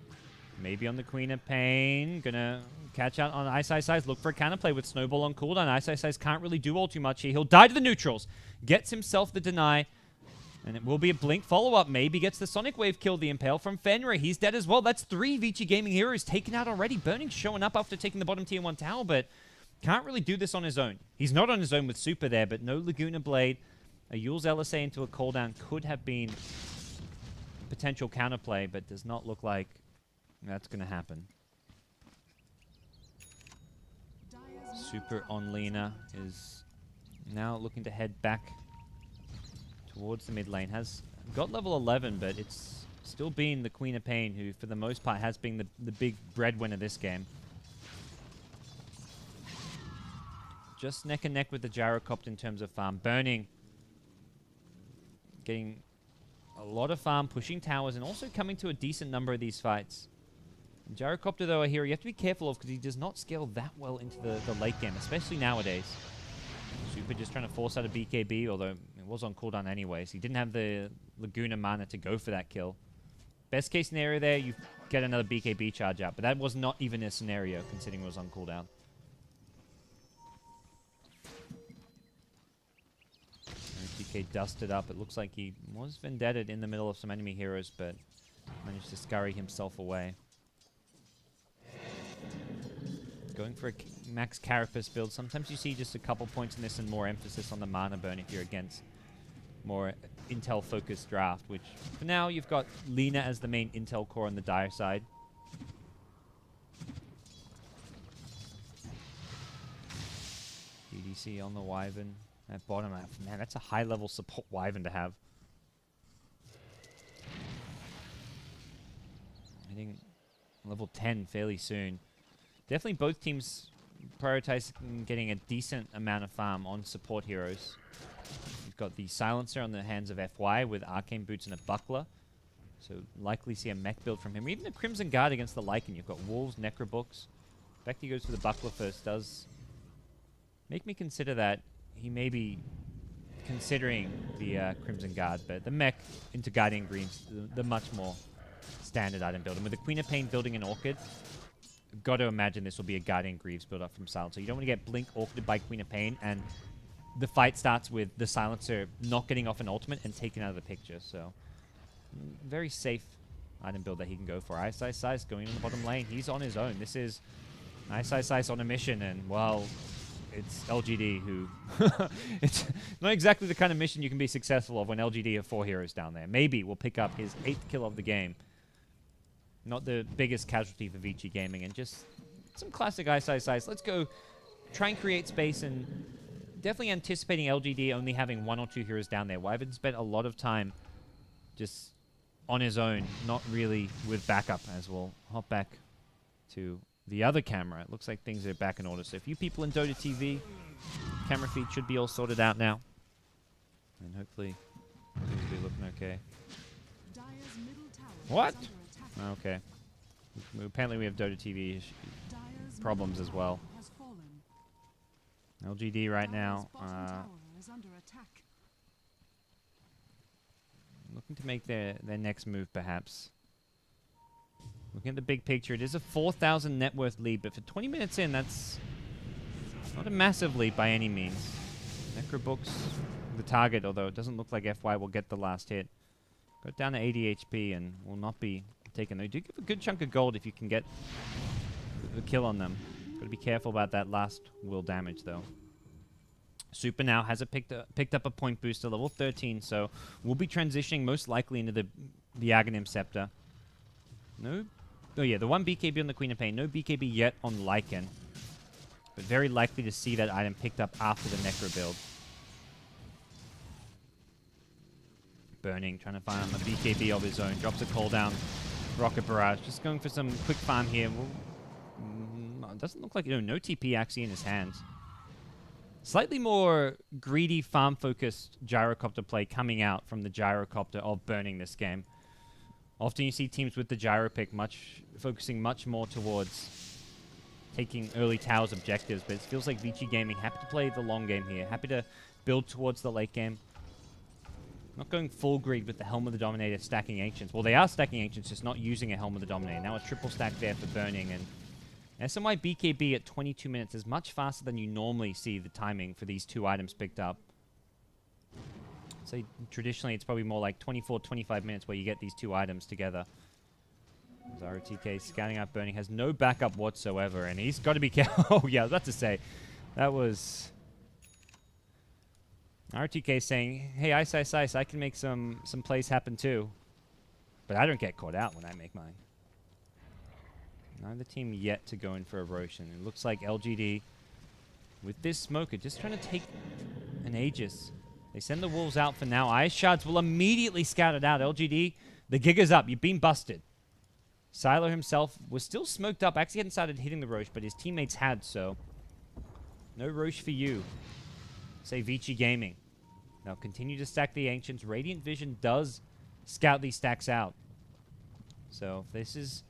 Maybe on the Queen of Pain. Gonna catch out on Ice Ice Ice. Look for a counterplay with Snowball on cooldown. Ice Ice Ice can't really do all too much here. He'll die to the neutrals. Gets himself the deny. And it will be a Blink follow-up. Maybe gets the Sonic Wave kill. The Impale from Fenrir. He's dead as well. That's 3 VG Gaming heroes taken out already. Burning showing up after taking the bottom tier 1 tower, but can't really do this on his own. He's not on his own with Super there, but no Laguna Blade. A Yule's LSA into a cooldown could have been potential counterplay, but does not look like that's going to happen. Super on Lina is now looking to head back towards the mid lane. Has got level 11, but it's still been the Queen of Pain, who for the most part has been the big breadwinner this game. Just neck and neck with the Gyrocopter in terms of farm. Burning, getting a lot of farm, pushing towers, and also coming to a decent number of these fights. And Gyrocopter, though, a hero you have to be careful of because he does not scale that well into the late game, especially nowadays. Super just trying to force out a BKB, although it was on cooldown anyways. He didn't have the Laguna mana to go for that kill. Best case scenario there, you get another BKB charge out, but that was not even a scenario considering it was on cooldown. Okay, dusted up. It looks like he was vendetted in the middle of some enemy heroes, but managed to scurry himself away. Going for a max Carapace build. Sometimes you see just a couple points in this and more emphasis on the mana burn if you're against more intel-focused draft, which for now you've got Lina as the main intel core on the Dire side. EDC on the Wyvern. At bottom half. Man, that's a high-level support Wyvern to have. Hitting level 10 fairly soon. Definitely both teams prioritize getting a decent amount of farm on support heroes. You've got the Silencer on the hands of FY with Arcane Boots and a Buckler. So likely see a mech build from him. Even a Crimson Guard against the Lycan. You've got Wolves, Necrobooks. The fact he goes for the Buckler first does make me consider that he may be considering the Crimson Guard, but the mech into Guardian Greens, the much more standard item build. And with the Queen of Pain building an Orchid, got to imagine this will be a Guardian Greaves build up from Silencer. You don't want to get Blink Orchided by Queen of Pain, and the fight starts with the Silencer not getting off an ultimate and taken out of the picture. So, very safe item build that he can go for. Ice going in the bottom lane. He's on his own. This is Ice on a mission, and well, it's LGD who... it's not exactly the kind of mission you can be successful of when LGD have 4 heroes down there. Maybe we'll pick up his 8th kill of the game. Not the biggest casualty for Vici Gaming, and just some classic Ice. Let's go try and create space, and definitely anticipating LGD only having 1 or 2 heroes down there. Wyvern spent a lot of time just on his own, not really with backup, as we'll hop back to the other camera. It looks like things are back in order. So a few people in Dota TV, camera feed should be all sorted out now. And hopefully things will be looking okay. What? Okay. Apparently we have Dota TV problems as well. LGD right now. Looking to make their next move, perhaps. Looking at the big picture, it is a 4,000 net worth lead, but for 20 minutes in, that's not a massive lead by any means. Necrobooks, the target, although it doesn't look like FY will get the last hit. Got down to 80 HP and will not be taken. They do give a good chunk of gold if you can get the kill on them. Got to be careful about that last will damage, though. Super now has picked up a point booster, level 13, so we'll be transitioning most likely into the Aghanim Scepter. No... Oh yeah, the 1 BKB on the Queen of Pain. No BKB yet on Lycan. But very likely to see that item picked up after the Necro build. Burning, trying to find a BKB of his own. Drops a cooldown. Rocket Barrage. Just going for some quick farm here. It doesn't look like... No TP actually in his hands. Slightly more greedy, farm-focused Gyrocopter play coming out from the Gyrocopter of Burning this game. Often you see teams with the Gyro pick focusing much more towards taking early towers objectives, but it feels like Vici Gaming happy to play the long game here, happy to build towards the late game. Not going full greed with the Helm of the Dominator stacking Ancients. Well, they are stacking Ancients, just not using a Helm of the Dominator. Now a triple stack there for Burning, and SMY BKB at 22 minutes is much faster than you normally see the timing for these 2 items picked up. So traditionally, it's probably more like 24, 25 minutes where you get these 2 items together. ROTK scouting out Burning, has no backup whatsoever, and he's got to be careful. Oh, yeah, I was about to say. That was... ROTK saying, hey, Ice, I can make some plays happen too. But I don't get caught out when I make mine. Neither team yet to go in for a Roshan. It looks like LGD, with this Smoker, just trying to take an Aegis. They send the Wolves out for now. Ice Shards will immediately scout it out. LGD, the gig is up. You've been busted. Silo himself was still smoked up. Actually hadn't started hitting the Roche, but his teammates had, so... No Roche for you. Say Vici Gaming. Now continue to stack the Ancients. Radiant Vision does scout these stacks out. So this is...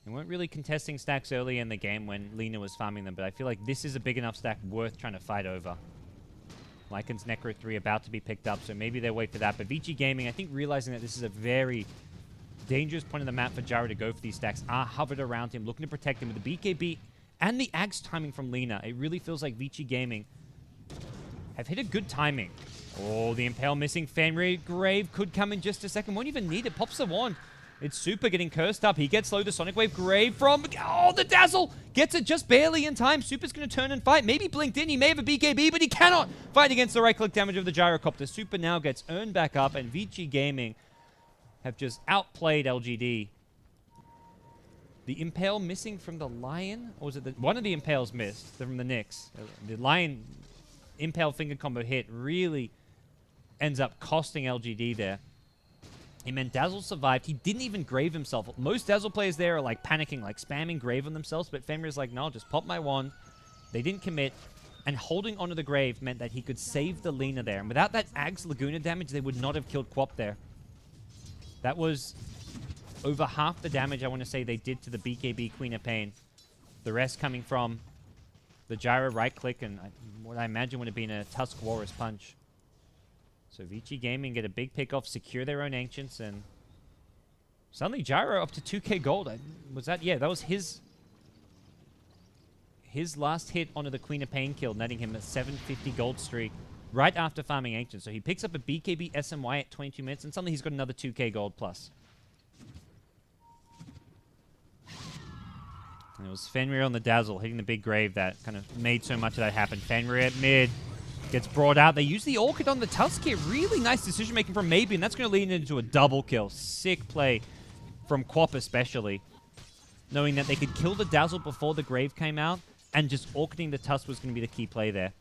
They weren't really contesting stacks early in the game when Lina was farming them, but I feel like this is a big enough stack worth trying to fight over. Lycan's Necro 3 about to be picked up, so maybe they'll wait for that. But Vici Gaming, I think realizing that this is a very dangerous point of the map for Gyro to go for these stacks, are hovered around him, looking to protect him with the BKB and the Axe timing from Lina. It really feels like Vici Gaming have hit a good timing. Oh, the Impale missing. Fenrir Grave could come in just a second. Won't even need it. Pops the wand. It's Super getting cursed up. He gets slow. The Sonic Wave Grave from... Oh, the Dazzle! Gets it just barely in time. Super's going to turn and fight. Maybe blinked in. He may have a BKB, but he cannot fight against the right-click damage of the Gyrocopter. Super now gets earned back up, and Vici Gaming have just outplayed LGD. The Impale missing from the Lion? Or was it one of the Impales missed from the Nyx? The Lion Impale finger combo hit really ends up costing LGD there. He meant Dazzle survived. He didn't even grave himself. Most Dazzle players there are like panicking, like spamming grave on themselves, but Fenrir's like, no, just pop my wand. They didn't commit, and holding onto the grave meant that he could save the Lina there. And without that Ag's Laguna damage, they would not have killed Quap there. That was over half the damage, I want to say, they did to the BKB Queen of Pain. The rest coming from the Gyro right-click and what I imagine would have been a Tusk Walrus Punch. So Vici Gaming get a big pick off, secure their own Ancients, and suddenly Gyro up to 2k gold. Was that? Yeah, that was his last hit onto the Queen of Pain kill, netting him a 750 gold streak right after farming Ancients. So he picks up a BKB SMY at 22 minutes, and suddenly he's got another 2k gold plus. And it was Fenrir on the Dazzle hitting the big grave that kind of made so much of that happen. Fenrir at mid. Gets brought out. They use the Orchid on the Tusk here. Really nice decision-making from Maybe, and that's going to lead into a double kill. Sick play from Quap especially. Knowing that they could kill the Dazzle before the Grave came out, and just Orchiding the Tusk was going to be the key play there.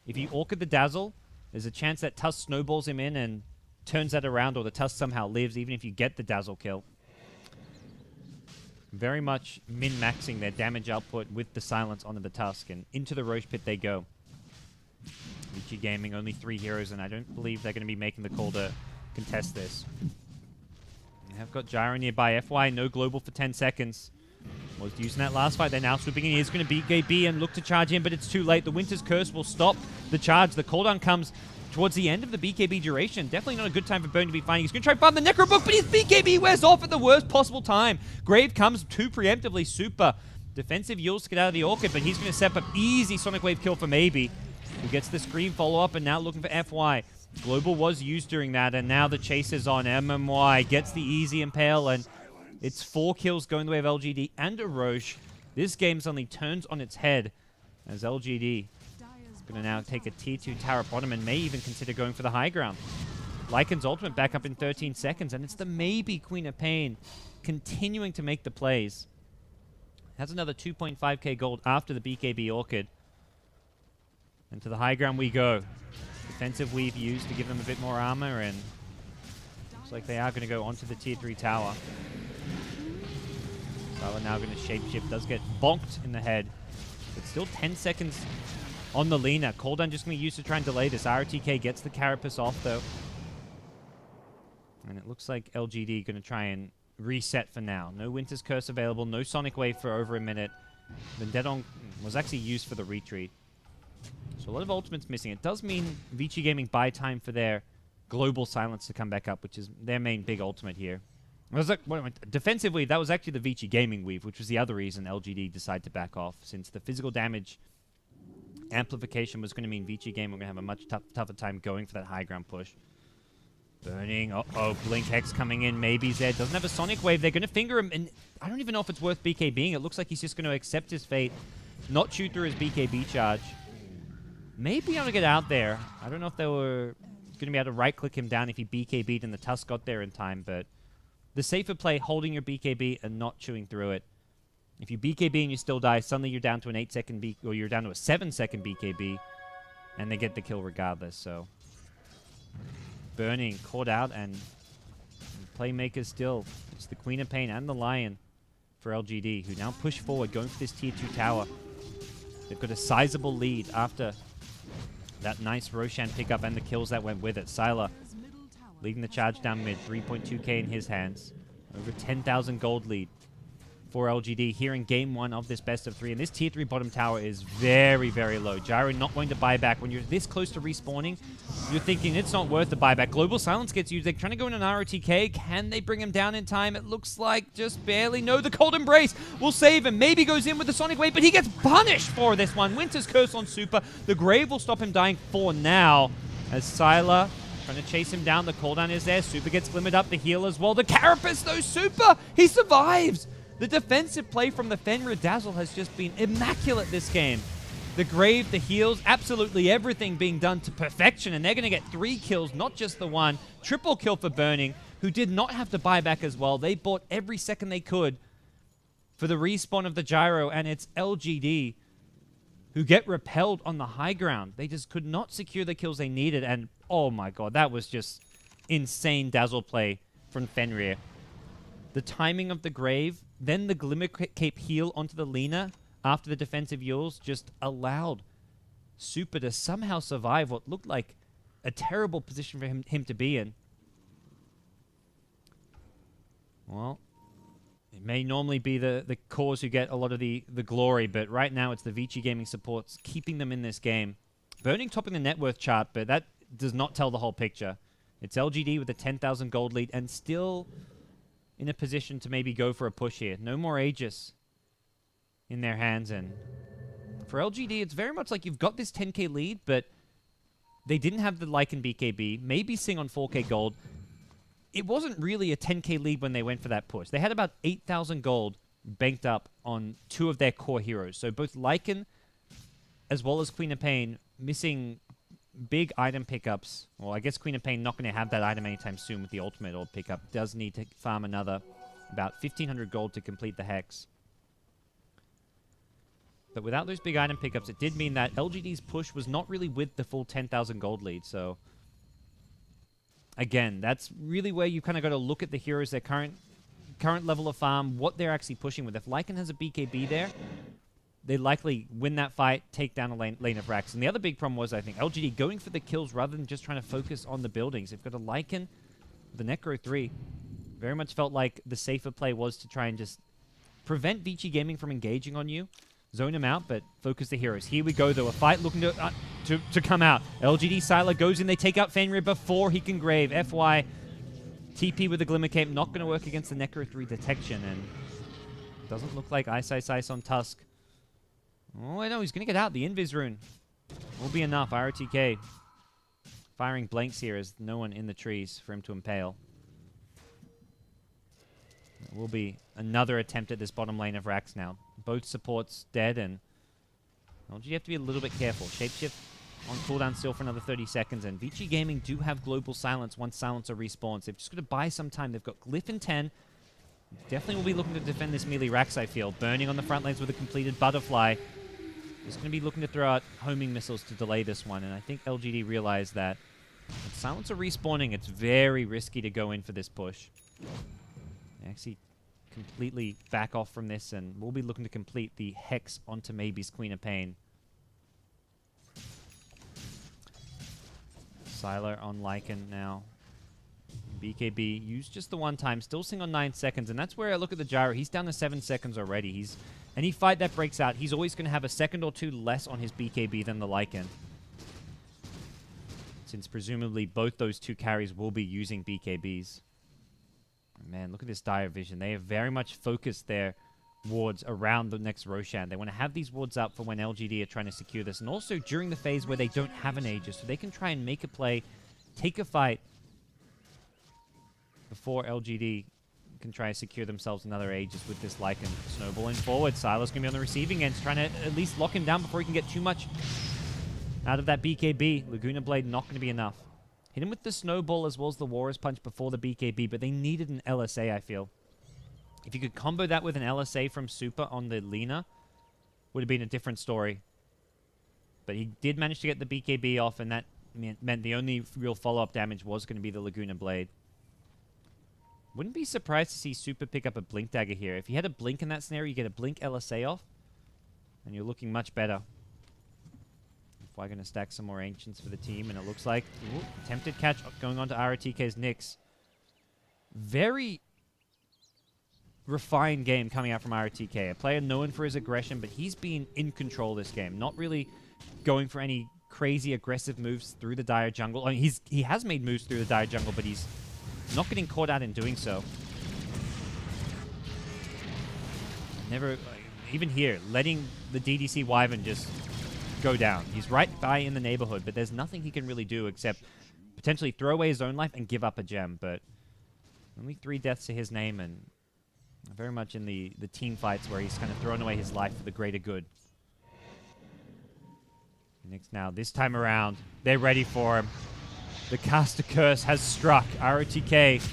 If you Orchid the Dazzle, there's a chance that Tusk snowballs him in and turns that around, or the Tusk somehow lives, even if you get the Dazzle kill. Very much min-maxing their damage output with the Silence onto the Tusk, and into the Roche Pit they go. Vici Gaming, only 3 heroes, and I don't believe they're going to be making the call to contest this. They have got Gyro nearby. FY, no global for 10 seconds. Was using that last fight. They're now swooping in. He's going to beat GB and look to charge in, but it's too late. The Winter's Curse will stop the charge. The cooldown comes towards the end of the BKB duration. Definitely not a good time for Bone to be fighting. He's going to try and farm the Necro Book, but his BKB wears off at the worst possible time. Grave comes too preemptively. Super defensive yields to get out of the Orchid, but he's going to set up easy Sonic Wave kill for Maybe, who gets the Scream follow-up and now looking for FY. Global was used during that, and now the chase is on. MMY gets the easy Impale, and it's 4 kills going the way of LGD and a Roche. This game suddenly turns on its head as LGD is going to now take a tier 2 tower bottom and may even consider going for the high ground. Lycan's ultimate back up in 13 seconds, and it's the Maybe Queen of Pain continuing to make the plays. Has another 2.5k gold after the BKB Orchid. And to the high ground we go. Defensive weave used to give them a bit more armor, and looks like they are going to go onto the tier 3 tower. Sala now going to shapeshift. Does get bonked in the head. But still 10 seconds on the Lina. Cooldown just going to use to try and delay this. RTK gets the Carapace off though. And it looks like LGD going to try and reset for now. No Winter's Curse available. No Sonic Wave for over a minute. Vendetta was actually used for the retreat. So a lot of ultimates missing. It does mean Vici Gaming buy time for their global silence to come back up, which is their main big ultimate here. It was like, defensive weave, that was actually the Vici Gaming weave, which was the other reason LGD decided to back off, since the physical damage amplification was going to mean Vici Gaming were going to have a much tougher time going for that high ground push. Burning, Blink Hex coming in, Maybe's there, doesn't have a Sonic Wave, they're going to finger him, and I don't even know if it's worth BKBing. It looks like he's just going to accept his fate, not shoot through his BKB charge. Maybe able to get out there. I don't know if they were going to be able to right-click him down if he BKB'd and the Tusk got there in time, but the safer play, holding your BKB and not chewing through it. If you BKB and you still die, suddenly you're down to an 8-second BKB, or you're down to a 7-second BKB, and they get the kill regardless, so. Burning, caught out, and playmakers still. It's the Queen of Pain and the Lion for LGD, who now push forward, going for this tier 2 tower. They've got a sizable lead after that nice Roshan pickup and the kills that went with it. Sylar leading the charge down mid, 3.2k in his hands. Over 10,000 gold lead. for LGD here in game 1 of this best of 3. And this tier 3 bottom tower is very, very low. Gyro not going to buy back. When you're this close to respawning, you're thinking it's not worth the buyback. Global Silence gets used. They're trying to go in an ROTK. Can they bring him down in time? It looks like just barely. No, the Cold Embrace will save him. Maybe goes in with the Sonic Wave, but he gets punished for this one. Winter's Curse on Super. The Grave will stop him dying for now. As Sylar trying to chase him down. The cooldown is there. Super gets glimmered up. The heal as well. The Carapace, though. Super! He survives! The defensive play from the Fenrir Dazzle has just been immaculate this game. The Grave, the heals, absolutely everything being done to perfection. And they're going to get 3 kills, not just the 1. Triple kill for Burning, who did not have to buy back as well. They bought every second they could for the respawn of the Gyro. And it's LGD who get repelled on the high ground. They just could not secure the kills they needed. And oh my god, that was just insane Dazzle play from Fenrir. The timing of the Grave, then the Glimmer Cape heal onto the Lina after the defensive Yules just allowed Super to somehow survive what looked like a terrible position for him to be in. Well, it may normally be the cause who get a lot of the glory, but right now it's the Vici Gaming supports keeping them in this game. Burning topping the net worth chart, but that does not tell the whole picture. It's LGD with a 10,000 gold lead and still in a position to maybe go for a push here. No more Aegis in their hands, and for LGD, it's very much like you've got this 10k lead, but they didn't have the Lycan BKB, maybe Sing on 4k gold. It wasn't really a 10k lead when they went for that push. They had about 8,000 gold banked up on 2 of their core heroes. So both Lycan as well as Queen of Pain missing big item pickups. Well, I guess Queen of Pain not going to have that item anytime soon with the ultimate or pickup. Does need to farm another about 1,500 gold to complete the Hex. But without those big item pickups, it did mean that LGD's push was not really with the full 10,000 gold lead. So again, that's really where you kind of got to look at the heroes, their current level of farm, what they're actually pushing with. If Lycan has a BKB there, they likely win that fight, take down a lane of Rax. And the other big problem was, I think, LGD going for the kills rather than just trying to focus on the buildings. They've got a Lycan, the Necro 3. Very much felt like the safer play was to try and just prevent Vici Gaming from engaging on you, zone him out, but focus the heroes. Here we go, though. A fight looking to come out. LGD Sylar goes in. They take out Fenrir before he can Grave. FY, TP with the Glimmer Cape. Not going to work against the Necro 3 detection. And doesn't look like Ice on Tusk. Oh, I know. He's going to get out. The Invis rune will be enough. ROTK firing blanks here as no one in the trees for him to impale. It will be another attempt at this bottom lane of Rax now. Both supports dead, and well, you have to be a little bit careful. Shapeshift on cooldown still for another 30 seconds, and Vici Gaming do have Global Silence once Silencer respawns. They've just got to buy some time. They've got Glyph in 10. Definitely will be looking to defend this melee Rax, I feel. Burning on the front lanes with a completed Butterfly. Just going to be looking to throw out homing missiles to delay this one, and I think LGD realized that with Silencer respawning, it's very risky to go in for this push. They actually completely back off from this, and we'll be looking to complete the Hex onto maybe's Queen of Pain. Sylar on Lycan now. BKB used just the one time, still Sing on 9 seconds, and that's where I look at the Gyro. He's down to 7 seconds already. Any fight that breaks out, he's always going to have a second or two less on his BKB than the Lycan, since presumably both those two carries will be using BKBs. Man, look at this Dire Vision. They have very much focused their wards around the next Roshan. They want to have these wards up for when LGD are trying to secure this, and also during the phase where they don't have an Aegis, so they can try and make a play, take a fight, before LGD can try to secure themselves another Aegis with this Lycan. Snowballing forward. Sylar's going to be on the receiving end, trying to at least lock him down before he can get too much out of that BKB. Laguna Blade not going to be enough. Hit him with the Snowball as well as the Warrior's Punch before the BKB, but they needed an LSA, I feel. If you could combo that with an LSA from Super on the Lina, would have been a different story. But he did manage to get the BKB off, and that meant the only real follow-up damage was going to be the Laguna Blade. Wouldn't be surprised to see Super pick up a Blink Dagger here. If you had a Blink in that scenario, you get a Blink LSA off, and you're looking much better. We're going to stack some more Ancients for the team, and it looks like attempted catch going on to ROTK's Nyx. Very refined game coming out from RTK. A player known for his aggression, but he's been in control this game. Not really going for any crazy aggressive moves through the dire jungle. I mean, he has made moves through the dire jungle, but he's not getting caught out in doing so. Never, even here, letting the DDC Wyvern just go down. He's right by in the neighborhood, but there's nothing he can really do except potentially throw away his own life and give up a gem. But only 3 deaths to his name, and very much in the team fights where he's kind of thrown away his life for the greater good. Next now, this time around, they're ready for him. The caster curse has struck. ROTK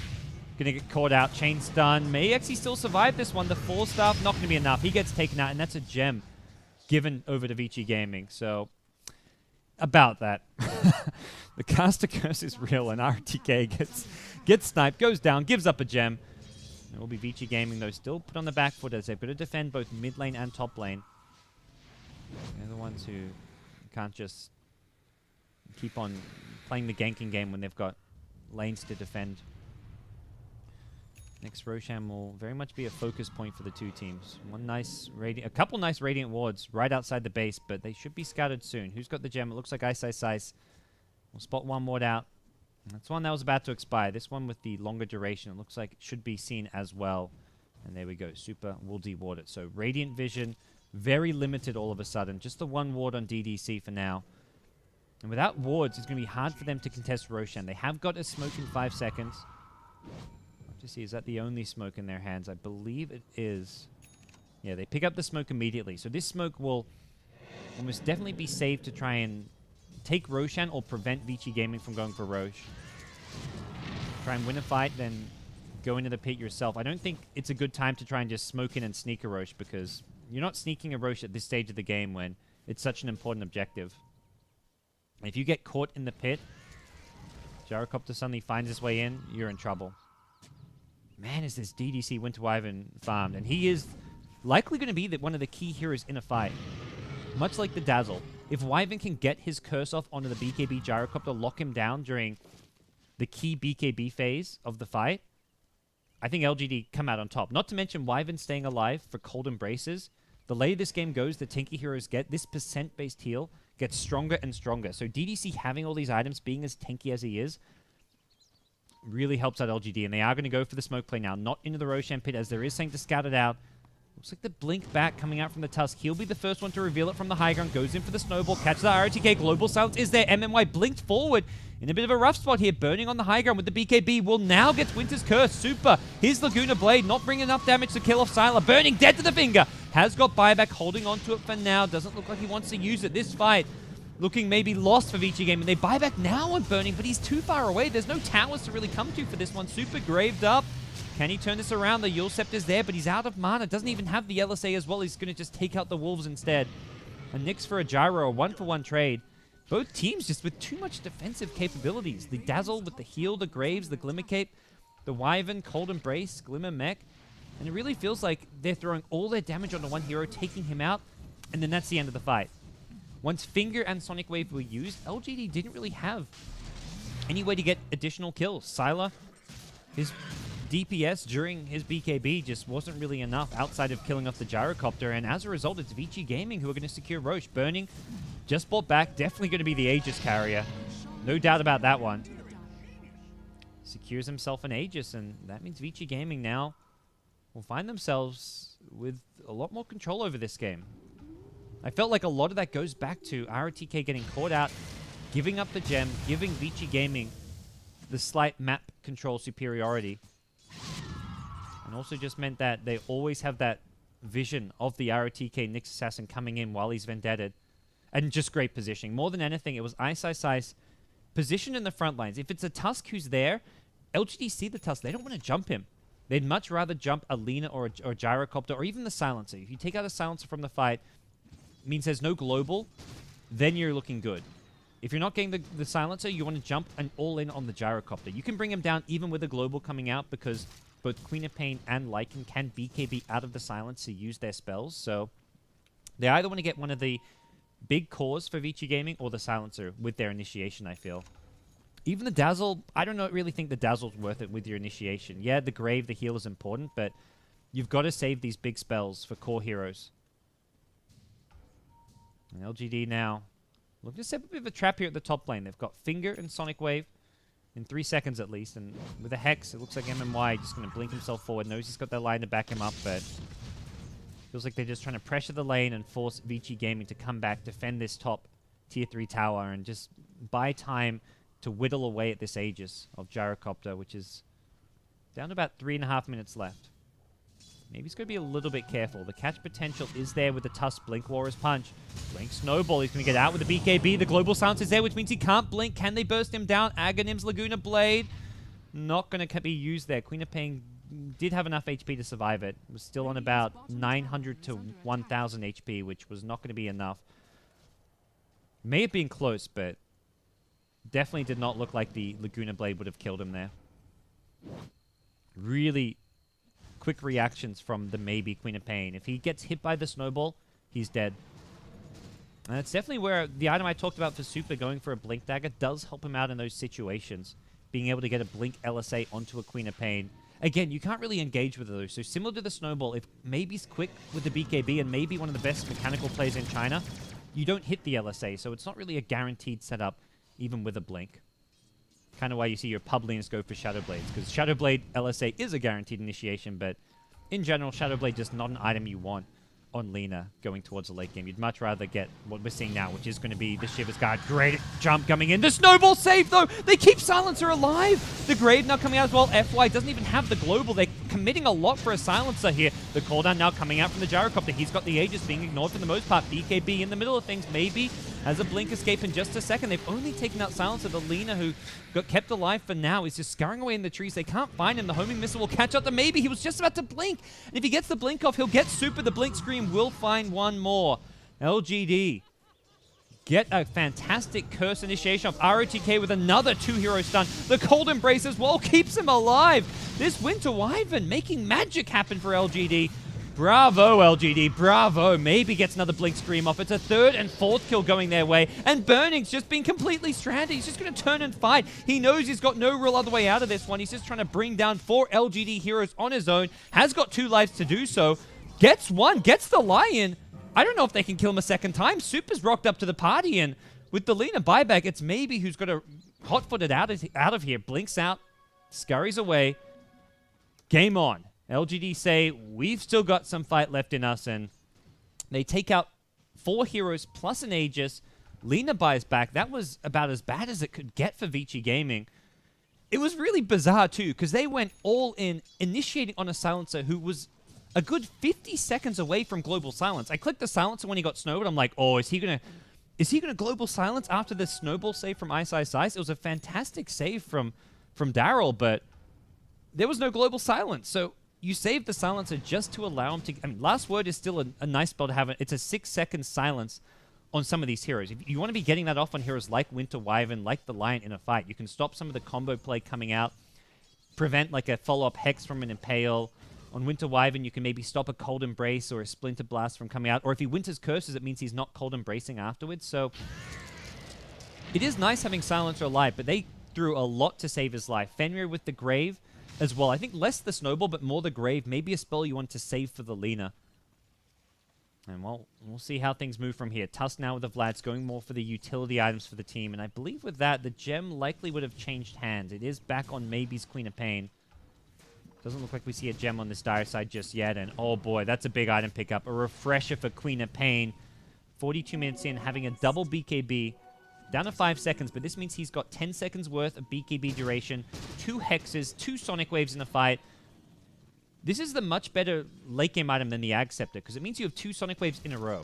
gonna get caught out. Chain stun. May actually still survive this one. The 4-star, not gonna be enough. He gets taken out, and that's a gem given over to Vici Gaming. So, about that. The caster curse is real, and RTK gets sniped, goes down, gives up a gem. It will be Vici Gaming, though, still put on the back foot as they've got to defend both mid lane and top lane. They're the ones who can't just keep on playing the ganking game when they've got lanes to defend. Next, Roshan will very much be a focus point for the two teams. A couple nice Radiant wards right outside the base, but they should be scouted soon. Who's got the gem? It looks like Ice Ice Ice. We'll spot one ward out. That's one that was about to expire. This one with the longer duration, it looks like it should be seen as well. And there we go. Super will deward it. So Radiant Vision, very limited all of a sudden. Just the 1 ward on DDC for now. And without wards, it's going to be hard for them to contest Roshan. They have got a smoke in 5 seconds. Have to see, is that the only smoke in their hands? I believe it is. Yeah, they pick up the smoke immediately. So this smoke will almost definitely be saved to try and take Roshan or prevent Vici Gaming from going for Roche. Try and win a fight, then go into the pit yourself. I don't think it's a good time to try and just smoke in and sneak a Roche, because you're not sneaking a Roche at this stage of the game when it's such an important objective. If you get caught in the pit, Gyrocopter suddenly finds his way in, you're in trouble. Man, is this DDC Winter Wyvern farmed, and he is likely going to be one of the key heroes in a fight. Much like the Dazzle. If Wyvern can get his curse off onto the BKB Gyrocopter, lock him down during the key BKB phase of the fight, I think LGD come out on top. Not to mention Wyvern staying alive for Cold Embraces. The later this game goes, the tanky heroes get this percent-based heal gets stronger and stronger. So DDC having all these items, being as tanky as he is, really helps out LGD. And they are going to go for the smoke play now, not into the Roshan pit, as there is something to scout it out. Looks like the blink back coming out from the Tusk. He'll be the first one to reveal it from the high ground. Goes in for the snowball. Catches the ROTK. Global silence is there. MMY blinked forward in a bit of a rough spot here. Burning on the high ground with the BKB. Will now get Winter's Curse. Super. Here's Laguna Blade. Not bringing enough damage to kill off Sylar. Burning dead to the finger. Has got buyback. Holding on to it for now. Doesn't look like he wants to use it. This fight looking maybe lost for Vici Gaming. They buy back now on Burning, but he's too far away. There's no towers to really come to for this one. Super graved up. Can he turn this around? The Yule Scepter's there, but he's out of mana. Doesn't even have the LSA as well. He's going to just take out the Wolves instead. And Nyx for a Gyro, a 1-for-1 trade. Both teams just with too much defensive capabilities. The Dazzle with the heal, the Graves, the Glimmer Cape, the Wyvern, Cold Embrace, Glimmer Mech. And it really feels like they're throwing all their damage onto one hero, taking him out, and then that's the end of the fight. Once Finger and Sonic Wave were used, LGD didn't really have any way to get additional kills. Sylar, his DPS during his BKB just wasn't really enough outside of killing off the Gyrocopter, and as a result, it's Vici Gaming who are going to secure Roche. Burning, just bought back, definitely going to be the Aegis carrier. No doubt about that one. Secures himself an Aegis, and that means Vici Gaming now will find themselves with a lot more control over this game. I felt like a lot of that goes back to ROTK getting caught out, giving up the gem, giving Vici Gaming the slight map control superiority. And also just meant that they always have that vision of the ROTK Nyx Assassin coming in while he's vendetted. And just great positioning. More than anything, it was Ice Ice Ice positioned in the front lines. If it's a Tusk who's there, LGD see the Tusk. They don't want to jump him. They'd much rather jump a Lina or a Gyrocopter or even the Silencer. If you take out a Silencer from the fight, it means there's no global, then you're looking good. If you're not getting the Silencer, you want to jump and all in on the Gyrocopter. You can bring him down even with a global coming out because both Queen of Pain and Lycan can BKB out of the Silence to use their spells. So they either want to get one of the big cores for Vici Gaming or the Silencer with their initiation, I feel. Even the Dazzle, I don't really think the Dazzle's worth it with your initiation. Yeah, the Grave, the heal is important, but You've got to save these big spells for core heroes. And LGD now looking to set up a bit of a trap here at the top lane. They've got Finger and Sonic Wave in 3 seconds at least. And with a Hex, it looks like MMY just going to blink himself forward. Knows he's got that line to back him up, but feels like they're just trying to pressure the lane and force Vici Gaming to come back, defend this top tier 3 tower, and just buy time to whittle away at this Aegis of Gyrocopter, which is down to about 3.5 minutes left. Maybe he's going to be a little bit careful. The catch potential is there with the Tusk Blink Warrior's Punch. Blink Snowball. He's going to get out with the BKB. The Global Silence is there, which means he can't blink. Can they burst him down? Aghanim's Laguna Blade. Not going to be used there. Queen of Pain did have enough HP to survive it. Was still on about 900 to 1,000 HP, which was not going to be enough. May have been close, but definitely did not look like the Laguna Blade would have killed him there. Really quick reactions from the maybe Queen of Pain. If he gets hit by the Snowball, he's dead. And that's definitely where the item I talked about for Super, going for a Blink Dagger, does help him out in those situations. Being able to get a Blink LSA onto a Queen of Pain. Again, you can't really engage with those. So similar to the Snowball, if maybe's quick with the BKB and maybe one of the best mechanical plays in China, you don't hit the LSA. So it's not really a guaranteed setup, even with a Blink. Kind of why you see your pub lanes go for Shadow Blades, because Shadow Blade LSA is a guaranteed initiation, but in general, Shadow Blade just not an item you want on Lina going towards the late game. You'd much rather get what we're seeing now, which is going to be the Shiver's Guard. Great jump coming in. The Snowball save, though. They keep Silencer alive. The Grave now coming out as well. FY doesn't even have the Global. They're committing a lot for a Silencer here. The cooldown now coming out from the Gyrocopter. He's got the Aegis being ignored for the most part. BKB in the middle of things. Maybe has a Blink escape in just a second. They've only taken out Silencer. The Lina, who got kept alive for now, is just scurrying away in the trees. They can't find him. The homing missile will catch up to Maybe. He was just about to blink. And if he gets the blink off, he'll get Super. The Blink Scream will find one more. LGD get a fantastic curse initiation of ROTK with another 2-hero stun. The Cold Embrace as well keeps him alive. This Winter Wyvern making magic happen for LGD. Bravo, LGD. Bravo. Maybe gets another Blink Scream off. It's a 3rd and 4th kill going their way. And Burning's just been completely stranded. He's just going to turn and fight. He knows he's got no real other way out of this one. He's just trying to bring down 4 LGD heroes on his own. Has got 2 lives to do so. Gets one. Gets the Lion. I don't know if they can kill him a second time. Super's rocked up to the party, and with the Lina buyback, it's Maybe who's got to hot-foot it out of here. Blinks out, scurries away. Game on. LGD say, we've still got some fight left in us, and they take out 4 heroes plus an Aegis. Lina buys back. That was about as bad as it could get for Vici Gaming. It was really bizarre, too, because they went all in, initiating on a Silencer who was a good 50 seconds away from Global Silence. I clicked the Silencer when he got snowed. I'm like, oh, is he gonna Global Silence after this Snowball save from Ice Ice Ice? It was a fantastic save from Daryl, but there was no Global Silence. So you saved the Silencer just to allow him to... I mean, Last Word is still a nice spell to have. It's a 6-second silence on some of these heroes. If you want to be getting that off on heroes like Winter Wyvern, like the Lion in a fight, you can stop some of the combo play coming out, prevent like a follow-up Hex from an Impale. On Winter Wyvern, you can maybe stop a Cold Embrace or a Splinter Blast from coming out. Or if he Winter's Curses, it means he's not Cold Embracing afterwards. So it is nice having Silencer alive, but they threw a lot to save his life. Fenrir with the Grave as well. I think less the Snowball, but more the Grave. Maybe a spell you want to save for the Lina. And well, we'll see how things move from here. Tusk now with the Vlads going more for the utility items for the team. And I believe with that, the gem likely would have changed hands. It is back on Maybe's Queen of Pain. Doesn't look like we see a gem on this dire side just yet. And oh boy, that's a big item pickup. A refresher for Queen of Pain. 42 minutes in, having a double BKB. Down to 5 seconds, but this means he's got 10 seconds worth of BKB duration. 2 Hexes, 2 Sonic Waves in the fight. This is the much better late game item than the Ag Scepter, because it means you have 2 Sonic Waves in a row.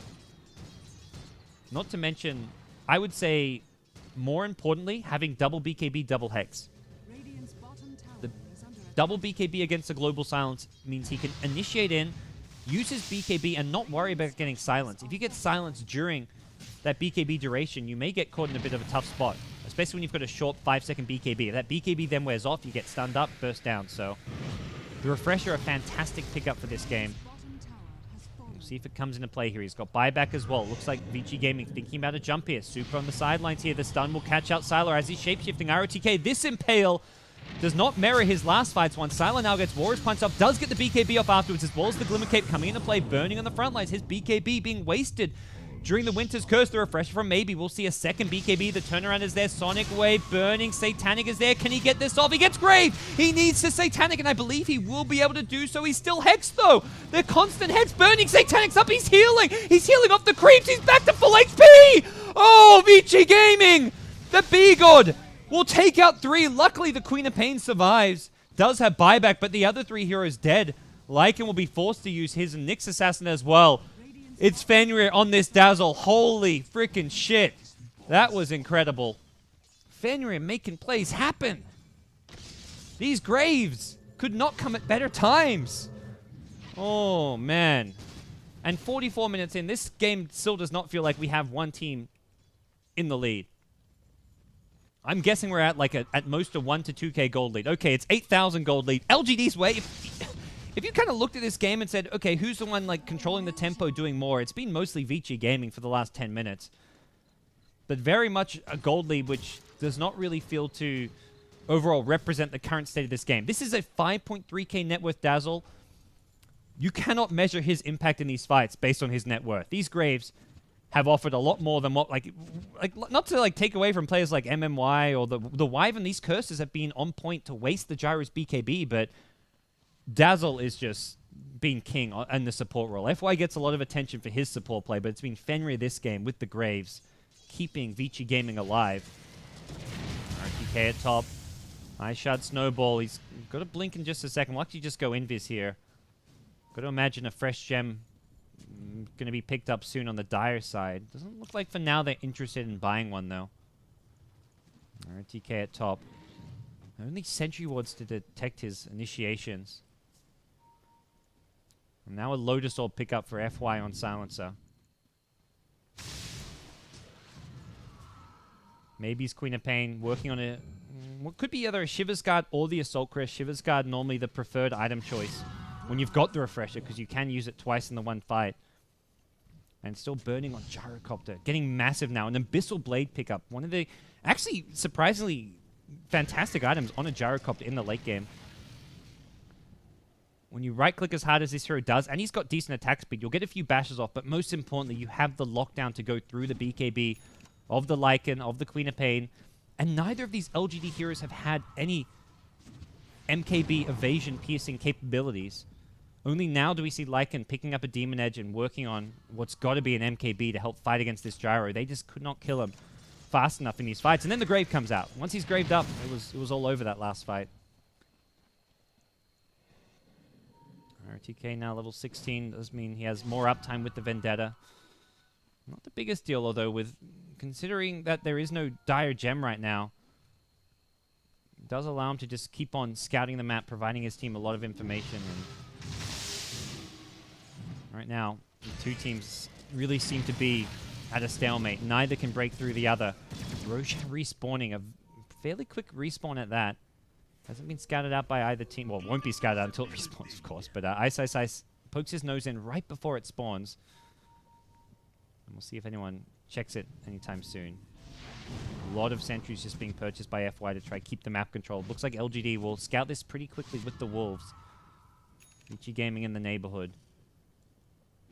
Not to mention, I would say, more importantly, having double BKB, double Hex. The double BKB against the Global Silence means he can initiate in, use his BKB, and not worry about getting silenced. If you get silenced during that BKB duration, you may get caught in a bit of a tough spot, especially when you've got a short 5-second BKB. If that BKB then wears off, you get stunned up, burst down. So the Refresher, a fantastic pickup for this game. We'll see if it comes into play here. He's got buyback as well. Looks like Vici Gaming thinking about a jump here. Super on the sidelines here. The stun will catch out Sylar as he's shapeshifting. ROTK, this Impale Does not mirror his last fights one. Sylar now gets Warrior's Punch up, does get the BKB off afterwards, as well as the Glimmer Cape coming into play, burning on the front lines. His BKB being wasted during the Winter's Curse. The refresher from Maybe. We'll see a second BKB. The turnaround is there. Sonic Wave burning. Satanic is there. Can he get this off? He gets Grave. He needs to Satanic, and I believe he will be able to do so. He's still Hexed, though. The constant Hex burning. Satanic's up. He's healing. He's healing off the creeps. He's back to full HP. Oh, Vici Gaming. The B-God will take out 3. Luckily, the Queen of Pain survives. Does have buyback, but the other 3 heroes dead. Lycan will be forced to use his Nyx Assassin as well. It's Fenrir on this Dazzle. Holy freaking shit. That was incredible. Fenrir making plays happen. These Graves could not come at better times. Oh, man. And 44 minutes in, this game still does not feel like we have one team in the lead. I'm guessing we're at like at most a 1 to 2k gold lead. Okay, it's 8,000 gold lead. LGD's way. If you kind of looked at this game and said, okay, who's the one like controlling the tempo, doing more? It's been mostly Vici Gaming for the last 10 minutes. But very much a gold lead, which does not really feel to overall represent the current state of this game. This is a 5.3k net worth Dazzle. You cannot measure his impact in these fights based on his net worth. These Graves have offered a lot more than what, like not to like take away from players like MMY or the Wyvern. These curses have been on point to waste the Gyro's BKB, but Dazzle is just being king in the support role. FY gets a lot of attention for his support play, but it's been Fenrir this game with the Graves, keeping Vici Gaming alive. RTK at top. Nice shot, Snowball. He's got to blink in just a second. We'll actually just go Invis here. Got to imagine a fresh gem going to be picked up soon on the Dire side. Doesn't look like for now they're interested in buying one, though. RTK at top. Only Sentry Wards to detect his initiations. And now a Lotus Orb pickup for FY on Silencer. Maybe it's Queen of Pain working on a... what could be either a Shiver's Guard or the Assault Crest. Shiver's Guard normally the preferred item choice when you've got the Refresher, because you can use it twice in the one fight. And still burning on Gyrocopter. Getting massive now. An Abyssal Blade pickup. One of the actually surprisingly fantastic items on a Gyrocopter in the late game. When you right-click as hard as this hero does, and he's got decent attack speed, you'll get a few bashes off, but most importantly, you have the lockdown to go through the BKB of the Lycan, of the Queen of Pain, and neither of these LGD heroes have had any MKB evasion piercing capabilities. Only now do we see Lycan picking up a Demon Edge and working on what's got to be an MKB to help fight against this Gyro. They just could not kill him fast enough in these fights. And then the Grave comes out. Once he's graved up, it was all over that last fight. RTK now level 16 does mean he has more uptime with the Vendetta. Not the biggest deal, although, with considering that there is no Dire Gem right now. It does allow him to just keep on scouting the map, providing his team a lot of information. And right now, the two teams really seem to be at a stalemate. Neither can break through the other. Roshan respawning, a fairly quick respawn at that. Hasn't been scouted out by either team. Well, won't be scouted out until it respawns, of course. But Ice pokes his nose in right before it spawns. And we'll see if anyone checks it anytime soon. A lot of sentries just being purchased by FY to try to keep the map controlled. Looks like LGD will scout this pretty quickly with the Wolves. Vici Gaming in the neighborhood.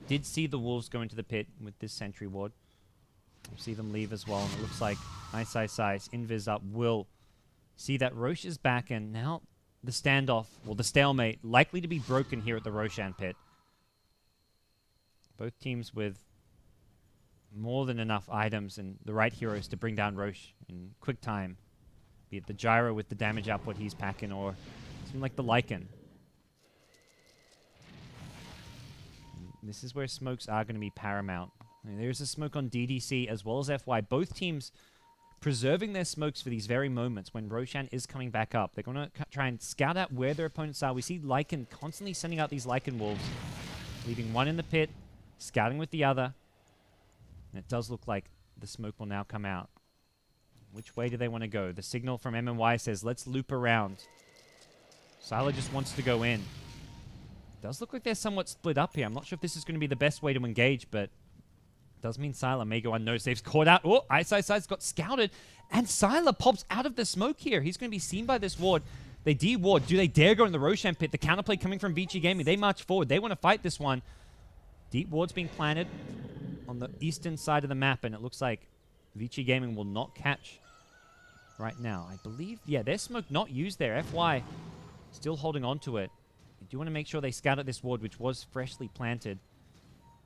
Did see the Wolves go into the pit with this sentry ward. We'll see them leave as well. And it looks like Ice, Invis up, will see that Roche is back, and now the standoff, well, the stalemate, likely to be broken here at the Roshan pit. Both teams with more than enough items and the right heroes to bring down Roche in quick time. Be it the Gyro with the damage output he's packing, or something like the Lycan. This is where smokes are going to be paramount. I mean, there's a smoke on DDC as well as FY. Both teams preserving their smokes for these very moments when Roshan is coming back up. They're going to try and scout out where their opponents are. We see Lycan constantly sending out these Lycan Wolves, leaving one in the pit, scouting with the other. And it does look like the smoke will now come out. Which way do they want to go? The signal from MMY says, let's loop around. Sylar just wants to go in. Does look like they're somewhat split up here. I'm not sure if this is going to be the best way to engage, but does mean Sylar may go unnoticed. They've caught out. Oh, Ice's got scouted. And Sylar pops out of the smoke here. He's going to be seen by this ward. They de-ward. Do they dare go in the Roshan pit? The counterplay coming from Vici Gaming. They march forward. They want to fight this one. Deep ward's being planted on the eastern side of the map, and it looks like Vici Gaming will not catch right now. I believe, yeah, their smoke not used there. FY still holding on to it. You do want to make sure they scout at this ward, which was freshly planted.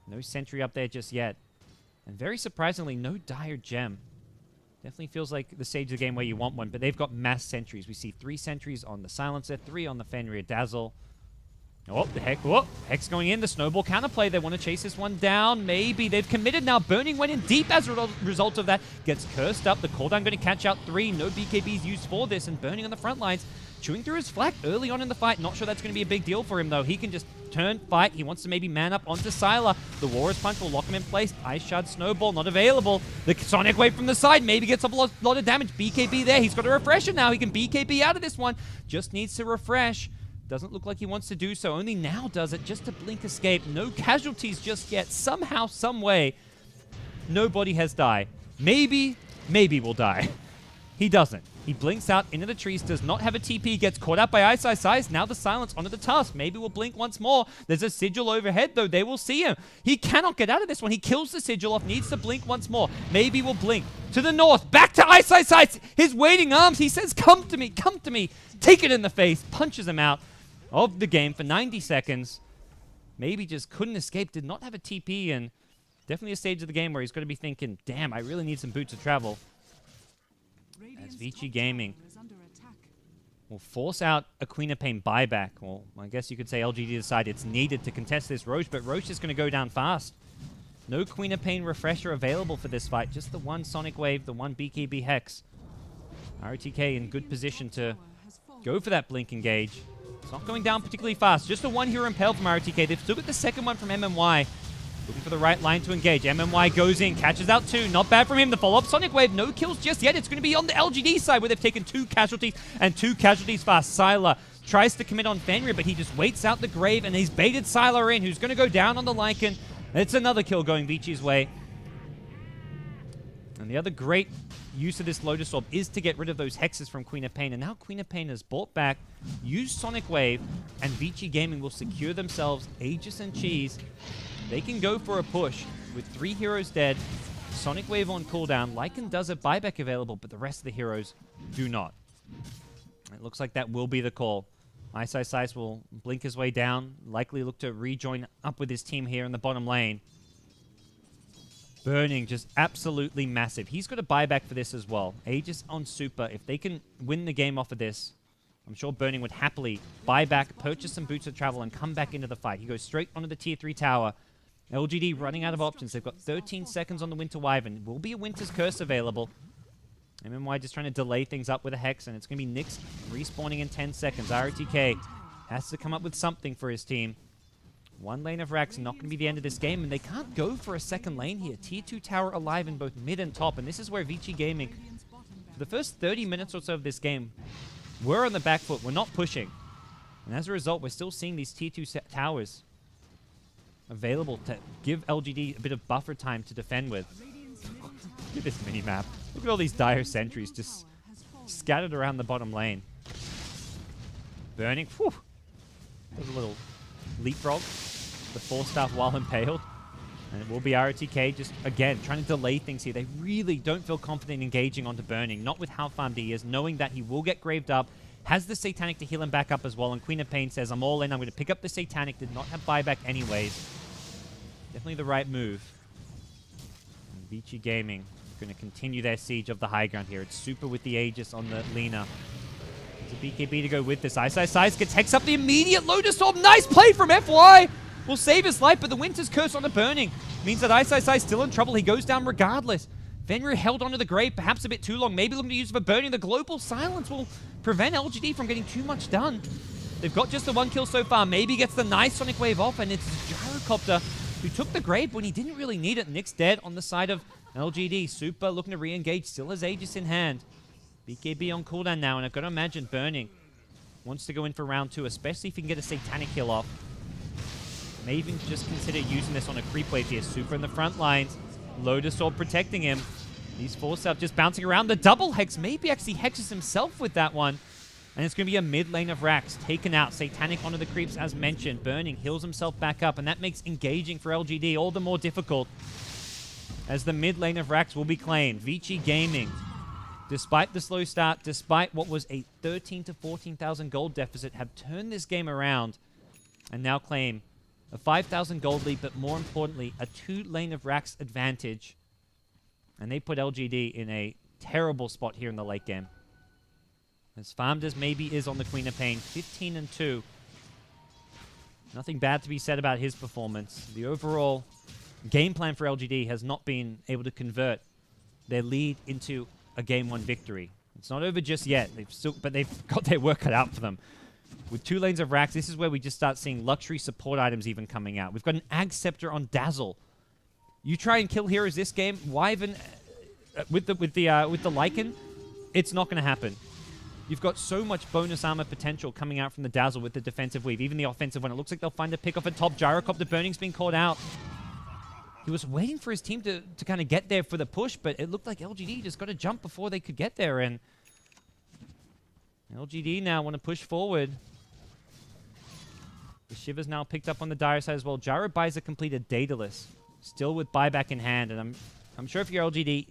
No sentry up there just yet. And very surprisingly, no dire gem. Definitely feels like the stage of the game where you want one, but they've got mass sentries. We see 3 sentries on the Silencer, 3 on the Fenrir Dazzle. Oh, the Hex. Oh, Hex going in. The snowball counterplay. They want to chase this one down. Maybe. They've committed now. Burning went in deep as a result of that. Gets cursed up. The cooldown going to catch out 3. No BKBs used for this, and Burning on the front lines. Chewing through his flak early on in the fight. Not sure that's going to be a big deal for him, though. He can just turn, fight. He wants to maybe man up onto Sylar. The Warrior's Punch will lock him in place. Ice Shard Snowball not available. The Sonic Wave from the side maybe gets a lot of damage. BKB there. He's got a refresher now. He can BKB out of this one. Just needs to refresh. Doesn't look like he wants to do so. Only now does it. Just a blink escape. No casualties just yet. Somehow, some way, nobody has died. Maybe will die. He doesn't. He blinks out into the trees, does not have a TP, gets caught out by Ice. Now the silence onto the tusk. Maybe we'll blink once more. There's a sigil overhead, though. They will see him. He cannot get out of this one. He kills the sigil off, needs to blink once more. Maybe we'll blink to the north. Back to Ice. His waiting arms. He says, come to me, come to me. Take it in the face. Punches him out of the game for 90 seconds. Maybe just couldn't escape, did not have a TP, and definitely a stage of the game where he's going to be thinking, damn, I really need some boots of travel. As Vici Gaming will force out a Queen of Pain buyback. Well, I guess you could say LGD decide it's needed to contest this Roche, but Roche is going to go down fast. No Queen of Pain refresher available for this fight, just the one Sonic Wave, the one BKB Hex. ROTK in good position to go for that blink engage. It's not going down particularly fast. Just a one hero impaled from ROTK. They've still got the second one from MMY. Looking for the right line to engage. MMY goes in, catches out 2. Not bad from him. The follow-up Sonic Wave, no kills just yet. It's going to be on the LGD side where they've taken 2 casualties and 2 casualties fast. Sylar tries to commit on Fenrir, but he just waits out the Grave, and he's baited Sylar in, who's going to go down on the Lycan. It's another kill going Vici's way. And the other great use of this Lotus Orb is to get rid of those hexes from Queen of Pain. And now Queen of Pain has bought back, used Sonic Wave, and Vici Gaming will secure themselves Aegis and Cheese. They can go for a push with 3 heroes dead, Sonic Wave on cooldown. Lycan does have buyback available, but the rest of the heroes do not. It looks like that will be the call. Ice will blink his way down, likely look to rejoin up with his team here in the bottom lane. Burning, just absolutely massive. He's got a buyback for this as well. Aegis on Super. If they can win the game off of this, I'm sure Burning would happily buy back, purchase some boots of travel, and come back into the fight. He goes straight onto the tier 3 tower. LGD running out of options. They've got 13 seconds on the Winter Wyvern. Will be a Winter's Curse available. MMY just trying to delay things up with a Hex, and it's going to be Nyx respawning in 10 seconds. ROTK has to come up with something for his team. 1 lane of Rax, not going to be the end of this game, and they can't go for a second lane here. Tier 2 tower alive in both mid and top, and this is where Vici Gaming, for the first 30 minutes or so of this game, we're on the back foot. We're not pushing. And as a result, we're still seeing these tier 2 towers available to give LGD a bit of buffer time to defend with. Look at this mini-map. Look at all these dire sentries just scattered around the bottom lane. Burning. Whew. There's a little leapfrog. The 4-staff while impaled. And it will be ROTK just, again, trying to delay things here. They really don't feel confident engaging onto Burning. Not with how farmed he is, knowing that he will get graved up. Has the Satanic to heal him back up as well. And Queen of Pain says, I'm all in. I'm going to pick up the Satanic. Did not have buyback anyways. Definitely the right move. And Vici Gaming going to continue their siege of the high ground here. It's Super with the Aegis on the Lina. It's a BKB to go with this. Ice gets Hex up the immediate Lotus Orb. Nice play from FY! Will save his life, but the Winter's Curse on the Burning means that Ice still in trouble. He goes down regardless. Fenrir held onto the Grave perhaps a bit too long. Maybe looking to use it for Burning. The Global Silence will prevent LGD from getting too much done. They've got just the 1 kill so far. Maybe gets the nice Sonic Wave off, and it's Gyrocopter who took the Grave when he didn't really need it. Nyx dead on the side of LGD. Super looking to re-engage. Still has Aegis in hand. BKB on cooldown now, and I've got to imagine Burning wants to go in for round 2, especially if he can get a Satanic kill off. May even just consider using this on a creep wave here. Super in the front lines. Lotus Orb protecting him. These 4-staff just bouncing around. The double Hex. Maybe actually hexes himself with that one. And it's going to be a mid lane of Rax taken out. Satanic onto the creeps as mentioned. Burning heals himself back up, and that makes engaging for LGD all the more difficult as the mid lane of Rax will be claimed. Vici Gaming, despite the slow start, despite what was a 13 to 14,000 gold deficit, have turned this game around and now claim a 5,000 gold lead, but more importantly, a 2 lane of Rax advantage. And they put LGD in a terrible spot here in the late game. As farmed as maybe is on the Queen of Pain, 15-2. Nothing bad to be said about his performance. The overall game plan for LGD has not been able to convert their lead into a Game 1 victory. It's not over just yet, but they've got their work cut out for them. With 2 lanes of Rax, this is where we just start seeing luxury support items even coming out. We've got an Ag Scepter on Dazzle. You try and kill heroes this game, Wyvern with the Lycan, it's not going to happen. You've got so much bonus armor potential coming out from the Dazzle with the defensive weave, even the offensive one. It looks like they'll find a pick off at top. Gyrocopter Burning's been caught out. He was waiting for his team to kind of get there for the push, but it looked like LGD just got to jump before they could get there, and LGD now want to push forward. The Shiver's now picked up on the dire side as well. Gyro buys a completed Daedalus, still with buyback in hand, and I'm sure if you're LGD,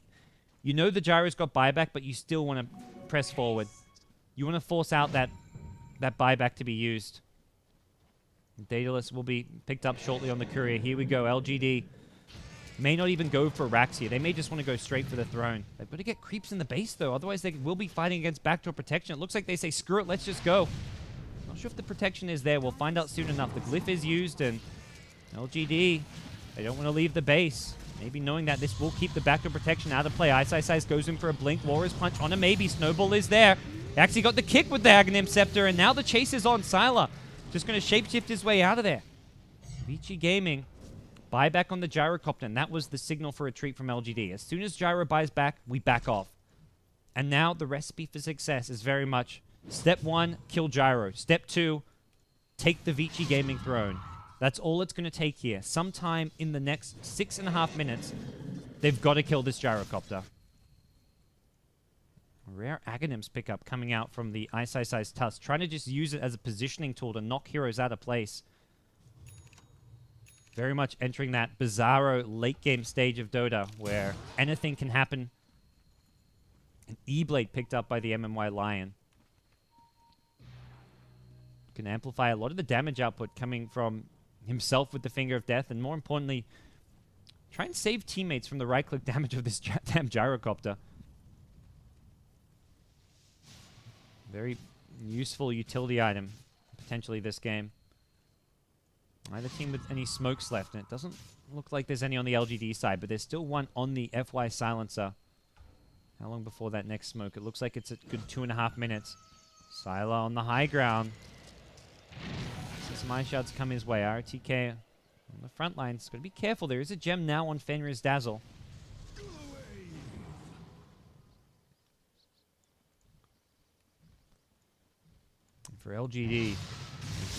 you know the Gyro's got buyback, but you still want to press forward. You want to force out that buyback to be used. Daedalus will be picked up shortly on the courier. Here we go. LGD may not even go for Rax here. They may just want to go straight for the throne. They've got to get creeps in the base, though. Otherwise, they will be fighting against backdoor protection. It looks like they say, screw it, let's just go. Not sure if the protection is there. We'll find out soon enough. The glyph is used, and LGD, they don't want to leave the base. Maybe knowing that this will keep the backdoor protection out of play. Ice goes in for a blink. Warrior's Punch on a maybe. Snowball is there. Actually got the kick with the Aghanim Scepter, and now the chase is on. Sylar just going to shapeshift his way out of there. Vici Gaming, buyback on the Gyrocopter, and that was the signal for retreat from LGD. As soon as Gyro buys back, we back off. And now the recipe for success is very much step 1, kill Gyro. Step 2, take the Vici Gaming throne. That's all it's going to take here. Sometime in the next 6.5 minutes, they've got to kill this Gyrocopter. Rare Aghanim's pickup coming out from the Ice Tusk, trying to just use it as a positioning tool to knock heroes out of place. Very much entering that bizarro late game stage of Dota where anything can happen. An E-Blade picked up by the MMY Lion. Can amplify a lot of the damage output coming from himself with the Finger of Death, and more importantly, try and save teammates from the right-click damage of this damn Gyrocopter. Very useful utility item, potentially, this game. Either team with any smokes left, and it doesn't look like there's any on the LGD side, but there's still one on the FY Silencer. How long before that next smoke? It looks like it's a good 2.5 minutes. Sylar on the high ground. Some ice shards come his way. RTK on the front lines. Got to be careful. There is a gem now on Fenrir's Dazzle. For LGD, it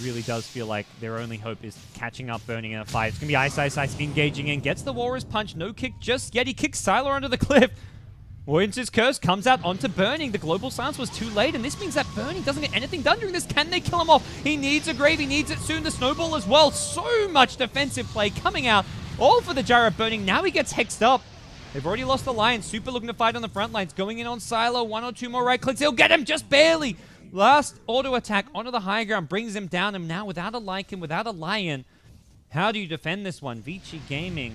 really does feel like their only hope is catching up, Burning in a fight. It's going to be Ice engaging in. Gets the Warrior's Punch. No kick just yet. He kicks Sylar under the cliff. Warrior's Curse comes out onto Burning. The Global Silence was too late, and this means that Burning doesn't get anything done during this. Can they kill him off? He needs a grave. He needs it soon. The Snowball as well. So much defensive play coming out. All for the Gyro Burning. Now he gets hexed up. They've already lost the Lion. Super looking to fight on the front lines. Going in on Sylar. 1 or 2 more right clicks. He'll get him just barely. Last auto attack onto the high ground brings him down. And now without a Lycan, without a Lion, how do you defend this one? Vici Gaming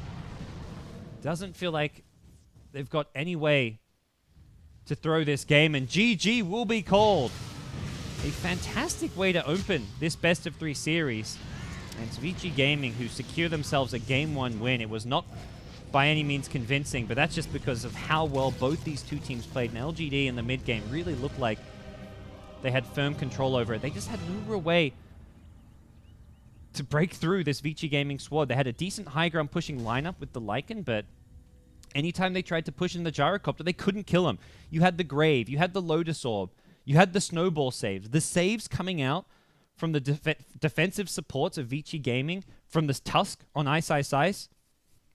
doesn't feel like they've got any way to throw this game, and GG will be called. A fantastic way to open this best of 3 series. And it's Vici Gaming who secure themselves a Game 1 win. It was not by any means convincing, but that's just because of how well both these two teams played. And LGD in the mid game really looked like they had firm control over it. They just had no real way to break through this Vici Gaming squad. They had a decent high ground pushing lineup with the Lycan, but anytime they tried to push in the Gyrocopter, they couldn't kill him. You had the Grave, you had the Lotus Orb, you had the Snowball saves. The saves coming out from the defensive supports of Vici Gaming, from this Tusk on Ice,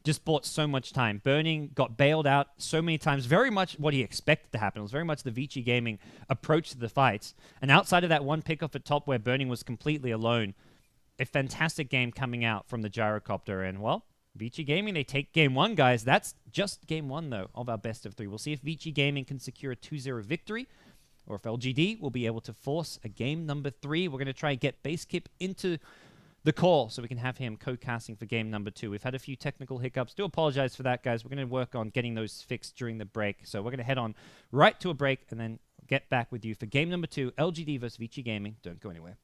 just bought so much time. Burning got bailed out so many times. Very much what he expected to happen. It was very much the Vici Gaming approach to the fights. And outside of that one pick off at top where Burning was completely alone, a fantastic game coming out from the Gyrocopter. And, well, Vici Gaming, they take game 1, guys. That's just game 1, though, of our best of 3. We'll see if Vici Gaming can secure a 2-0 victory, or if LGD will be able to force a game number 3. We're going to try and get Basekip into the call so we can have him co-casting for game number 2. We've had a few technical hiccups. Do apologize for that, guys. We're going to work on getting those fixed during the break. So we're going to head on right to a break and then get back with you for game number 2, LGD versus Vici Gaming. Don't go anywhere.